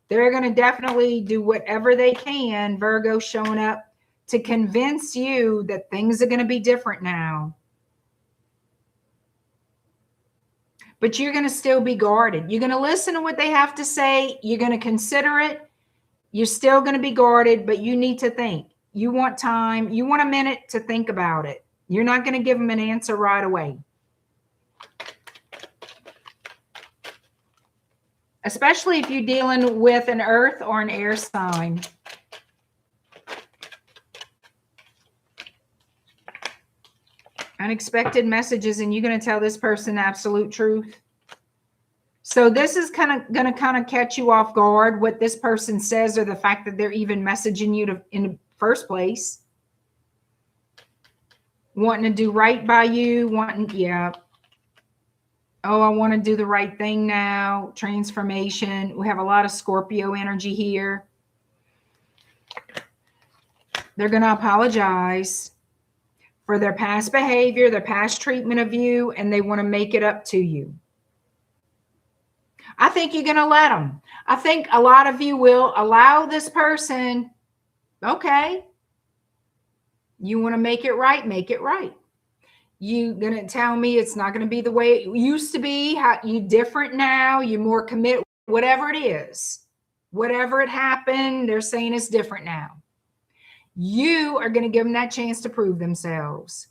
They're going to definitely do whatever they can, Virgo showing up, to convince you that things are going to be different now. But you're going to still be guarded. You're going to listen to what they have to say. You're going to consider it. You're still going to be guarded, but you need to think. You want time. You want a minute to think about it. You're not going to give them an answer right away. Especially if you're dealing with an earth or an air sign. Unexpected messages, and you're going to tell this person absolute truth. So this is going to catch you off guard, what this person says, or the fact that they're even messaging you in the first place. Wanting to do right by you, yeah. Oh, I want to do the right thing now. Transformation. We have a lot of Scorpio energy here. They're going to apologize for their past behavior, their past treatment of you, and they want to make it up to you. I think you're going to let them. I think a lot of you will allow this person, okay, you want to make it right, make it right. You're going to tell me it's not going to be the way it used to be, how you different now, you're more committed, whatever it is. Whatever it happened, they're saying it's different now. You are going to give them that chance to prove themselves.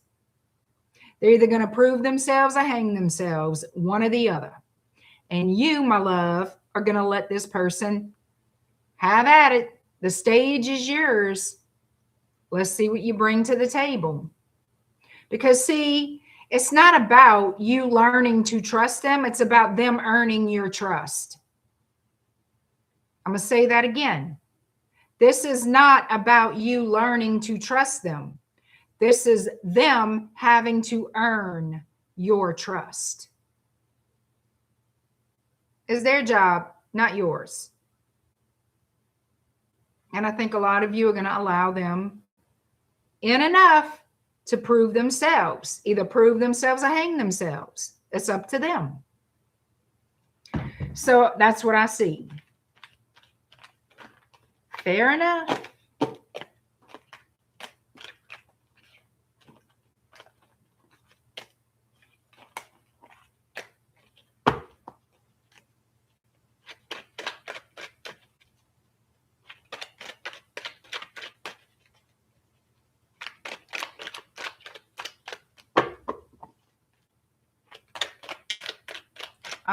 They're either going to prove themselves or hang themselves, one or the other. And you, my love, are going to let this person have at it. The stage is yours. Let's see what you bring to the table. Because, see, it's not about you learning to trust them. It's about them earning your trust. I'm going to say that again. This is not about you learning to trust them. This is them having to earn your trust. It's their job, not yours. And I think a lot of you are going to allow them in enough to prove themselves. Either prove themselves or hang themselves. It's up to them. So that's what I see. Fair enough.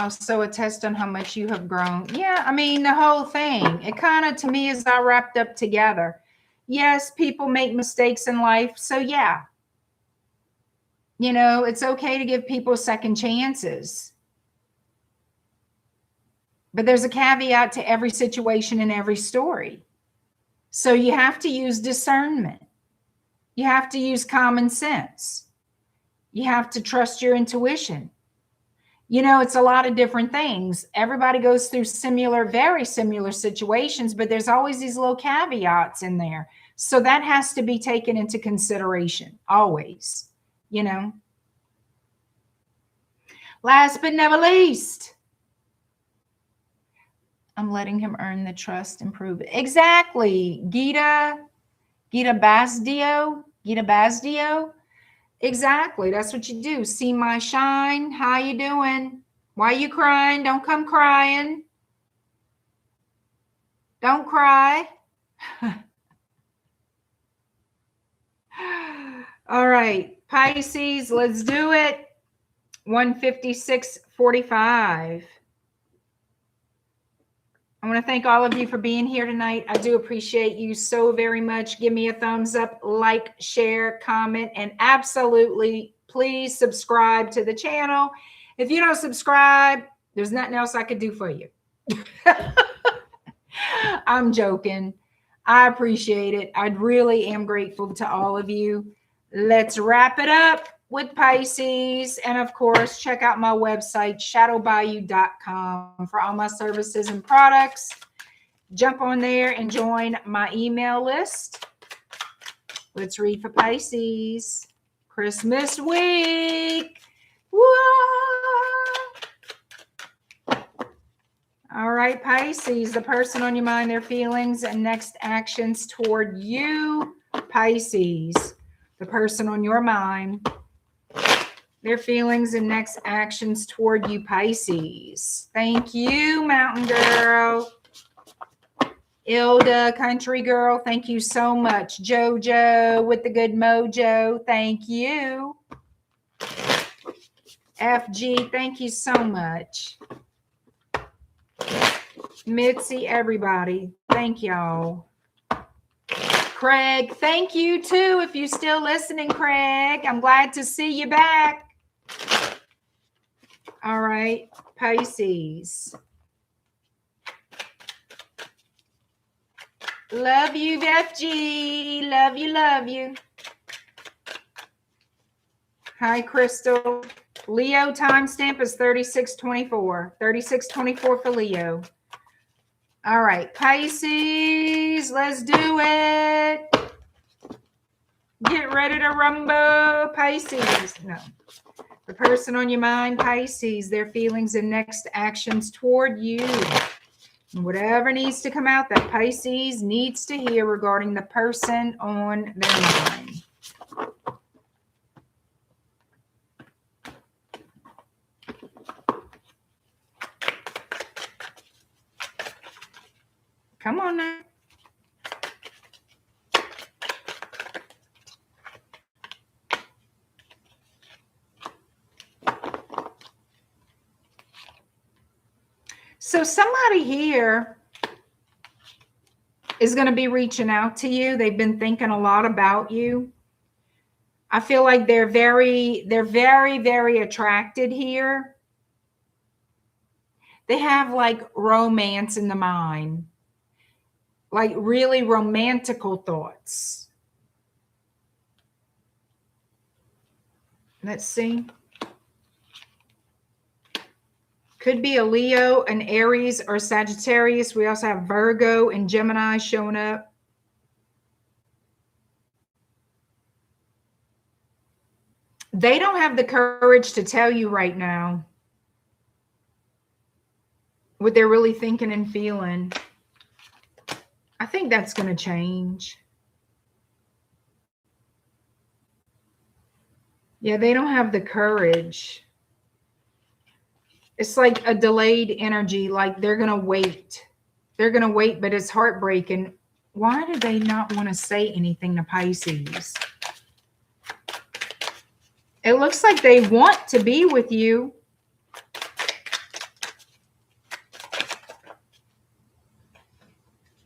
Also a test on how much you have grown. Yeah, I mean, the whole thing. It kind of, to me, is all wrapped up together. Yes, people make mistakes in life. So, yeah. You know, it's okay to give people second chances. But there's a caveat to every situation and every story. So you have to use discernment. You have to use common sense. You have to trust your intuition. You know, it's a lot of different things. Everybody goes through similar, very similar situations, but there's always these little caveats in there. So that has to be taken into consideration, always, you know. Last but never least, I'm letting him earn the trust and prove it. Exactly. Gita Basdio. Exactly. That's what you do. See my shine. How you doing? Why you crying? Don't come crying. Don't cry. All right. Pisces, let's do it. 156.45. I want to thank all of you for being here tonight. I do appreciate you so very much. Give me a thumbs up, like, share, comment, and absolutely please subscribe to the channel. If you don't subscribe, there's nothing else I could do for you. I'm joking. I appreciate it. I really am grateful to all of you. Let's wrap it up with Pisces. And of course, check out my website, shadowbayou.com, for all my services and products. Jump on there and join my email list. Let's read for Pisces. Christmas week. Whoa. All right, Pisces, the person on your mind, their feelings and next actions toward you. Pisces, the person on your mind, their feelings and next actions toward you, Pisces. Thank you, Mountain Girl. Ilda, Country Girl, thank you so much. Jojo with the good mojo, thank you. FG, thank you so much. Mitzi, everybody, thank y'all. Craig, thank you too. If you're still listening, Craig, I'm glad to see you back. All right, Pisces. Love you, FG. Love you, love you. Hi, Crystal. Leo timestamp is 3624. 3624 for Leo. All right, Pisces, let's do it. Get ready to rumble, Pisces. No. The person on your mind, Pisces, their feelings and next actions toward you. Whatever needs to come out that Pisces needs to hear regarding the person on their mind. Come on now. So somebody here is going to be reaching out to you. They've been thinking a lot about you. I feel like they're very, very attracted here. They have like romance in the mind. Like really romantical thoughts. Let's see. Could be a Leo, an Aries, or Sagittarius. We also have Virgo and Gemini showing up. They don't have the courage to tell you right now what they're really thinking and feeling. I think that's going to change. Yeah, they don't have the courage. It's like a delayed energy, like they're going to wait. They're going to wait, but it's heartbreaking. Why do they not want to say anything to Pisces? It looks like they want to be with you.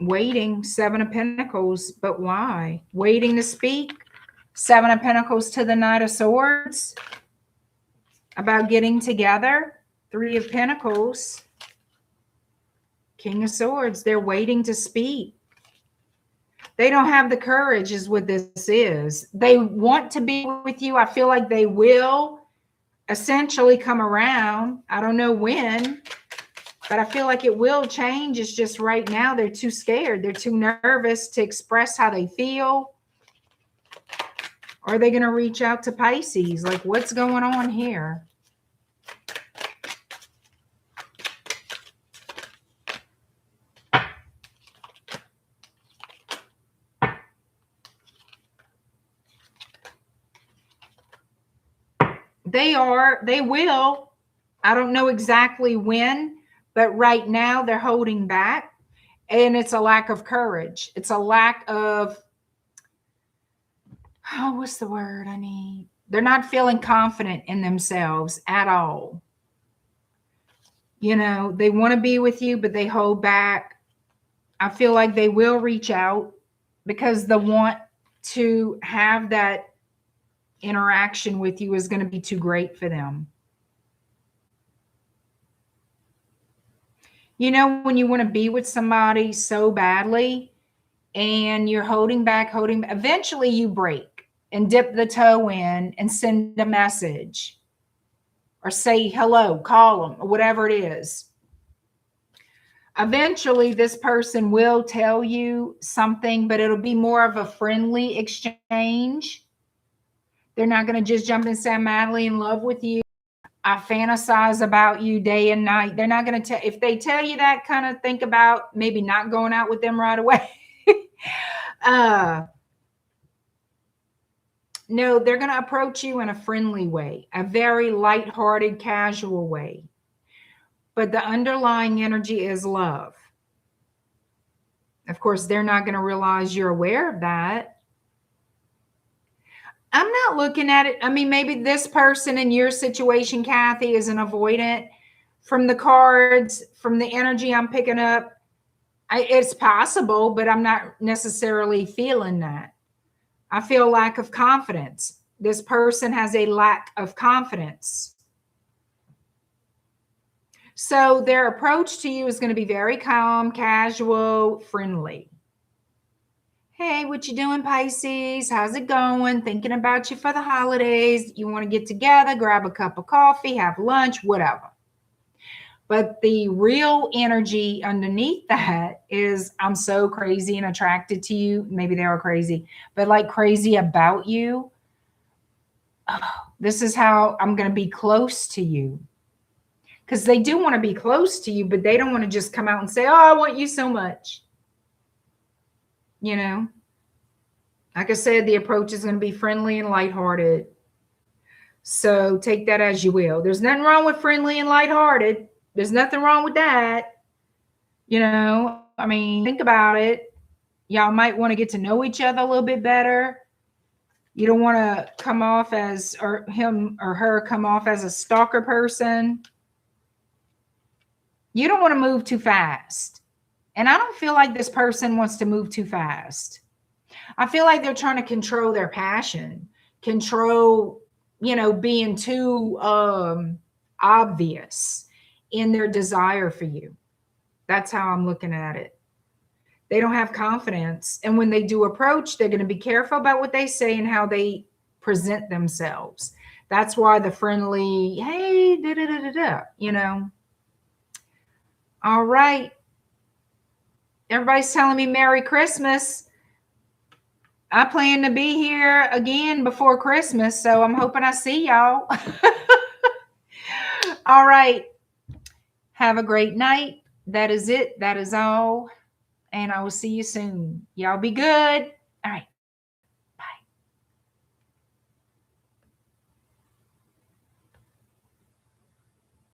Waiting, Seven of Pentacles, but why? Waiting to speak. Seven of Pentacles to the Knight of Swords. About getting together. Three of Pentacles. King of Swords. They're waiting to speak. They don't have the courage is what this is. They want to be with you. I feel like they will essentially come around. I don't know when, but I feel like it will change. It's just right now they're too scared. They're too nervous to express how they feel. Are they going to reach out to Pisces? Like, what's going on here? They will. I don't know exactly when, but right now they're holding back, and it's a lack of courage. It's a lack of, oh, what's the word I need? They're not feeling confident in themselves at all. You know, they want to be with you, but they hold back. I feel like they will reach out because the want to have that interaction with you is going to be too great for them. You know, when you want to be with somebody so badly and you're holding back, eventually you break and dip the toe in and send a message or say hello, call them, or whatever it is. Eventually this person will tell you something, but it'll be more of a friendly exchange. They're not going to just jump and say, I'm madly in love with you. I fantasize about you day and night. They're not going to tell. If they tell you that, kind of think about maybe not going out with them right away. No, they're going to approach you in a friendly way, a very lighthearted, casual way. But the underlying energy is love. Of course, they're not going to realize you're aware of that. I'm not looking at it. I mean, maybe this person in your situation, Kathy, is an avoidant. From the cards, from the energy I'm picking up, it's possible, but I'm not necessarily feeling that. I feel lack of confidence. This person has a lack of confidence. So their approach to you is going to be very calm, casual, friendly. Hey, what you doing, Pisces? How's it going? Thinking about you for the holidays. You want to get together, grab a cup of coffee, have lunch, whatever. But the real energy underneath that is, I'm so crazy and attracted to you. Maybe they are crazy, but like crazy about you. Oh, this is how I'm going to be close to you. Because they do want to be close to you, but they don't want to just come out and say, oh, I want you so much. You know, like I said, the approach is going to be friendly and lighthearted. So take that as you will. There's nothing wrong with friendly and lighthearted. There's nothing wrong with that. You know, I mean, think about it. Y'all might want to get to know each other a little bit better. You don't want to come off as, or him or her come off as a stalker person. You don't want to move too fast. And I don't feel like this person wants to move too fast. I feel like they're trying to control their passion, control, you know, being too obvious in their desire for you. That's how I'm looking at it. They don't have confidence. And when they do approach, they're going to be careful about what they say and how they present themselves. That's why the friendly, hey, you know. All right. Everybody's telling me Merry Christmas. I plan to be here again before Christmas, so I'm hoping I see y'all. All right. Have a great night. That is it. That is all. And I will see you soon. Y'all be good. All right.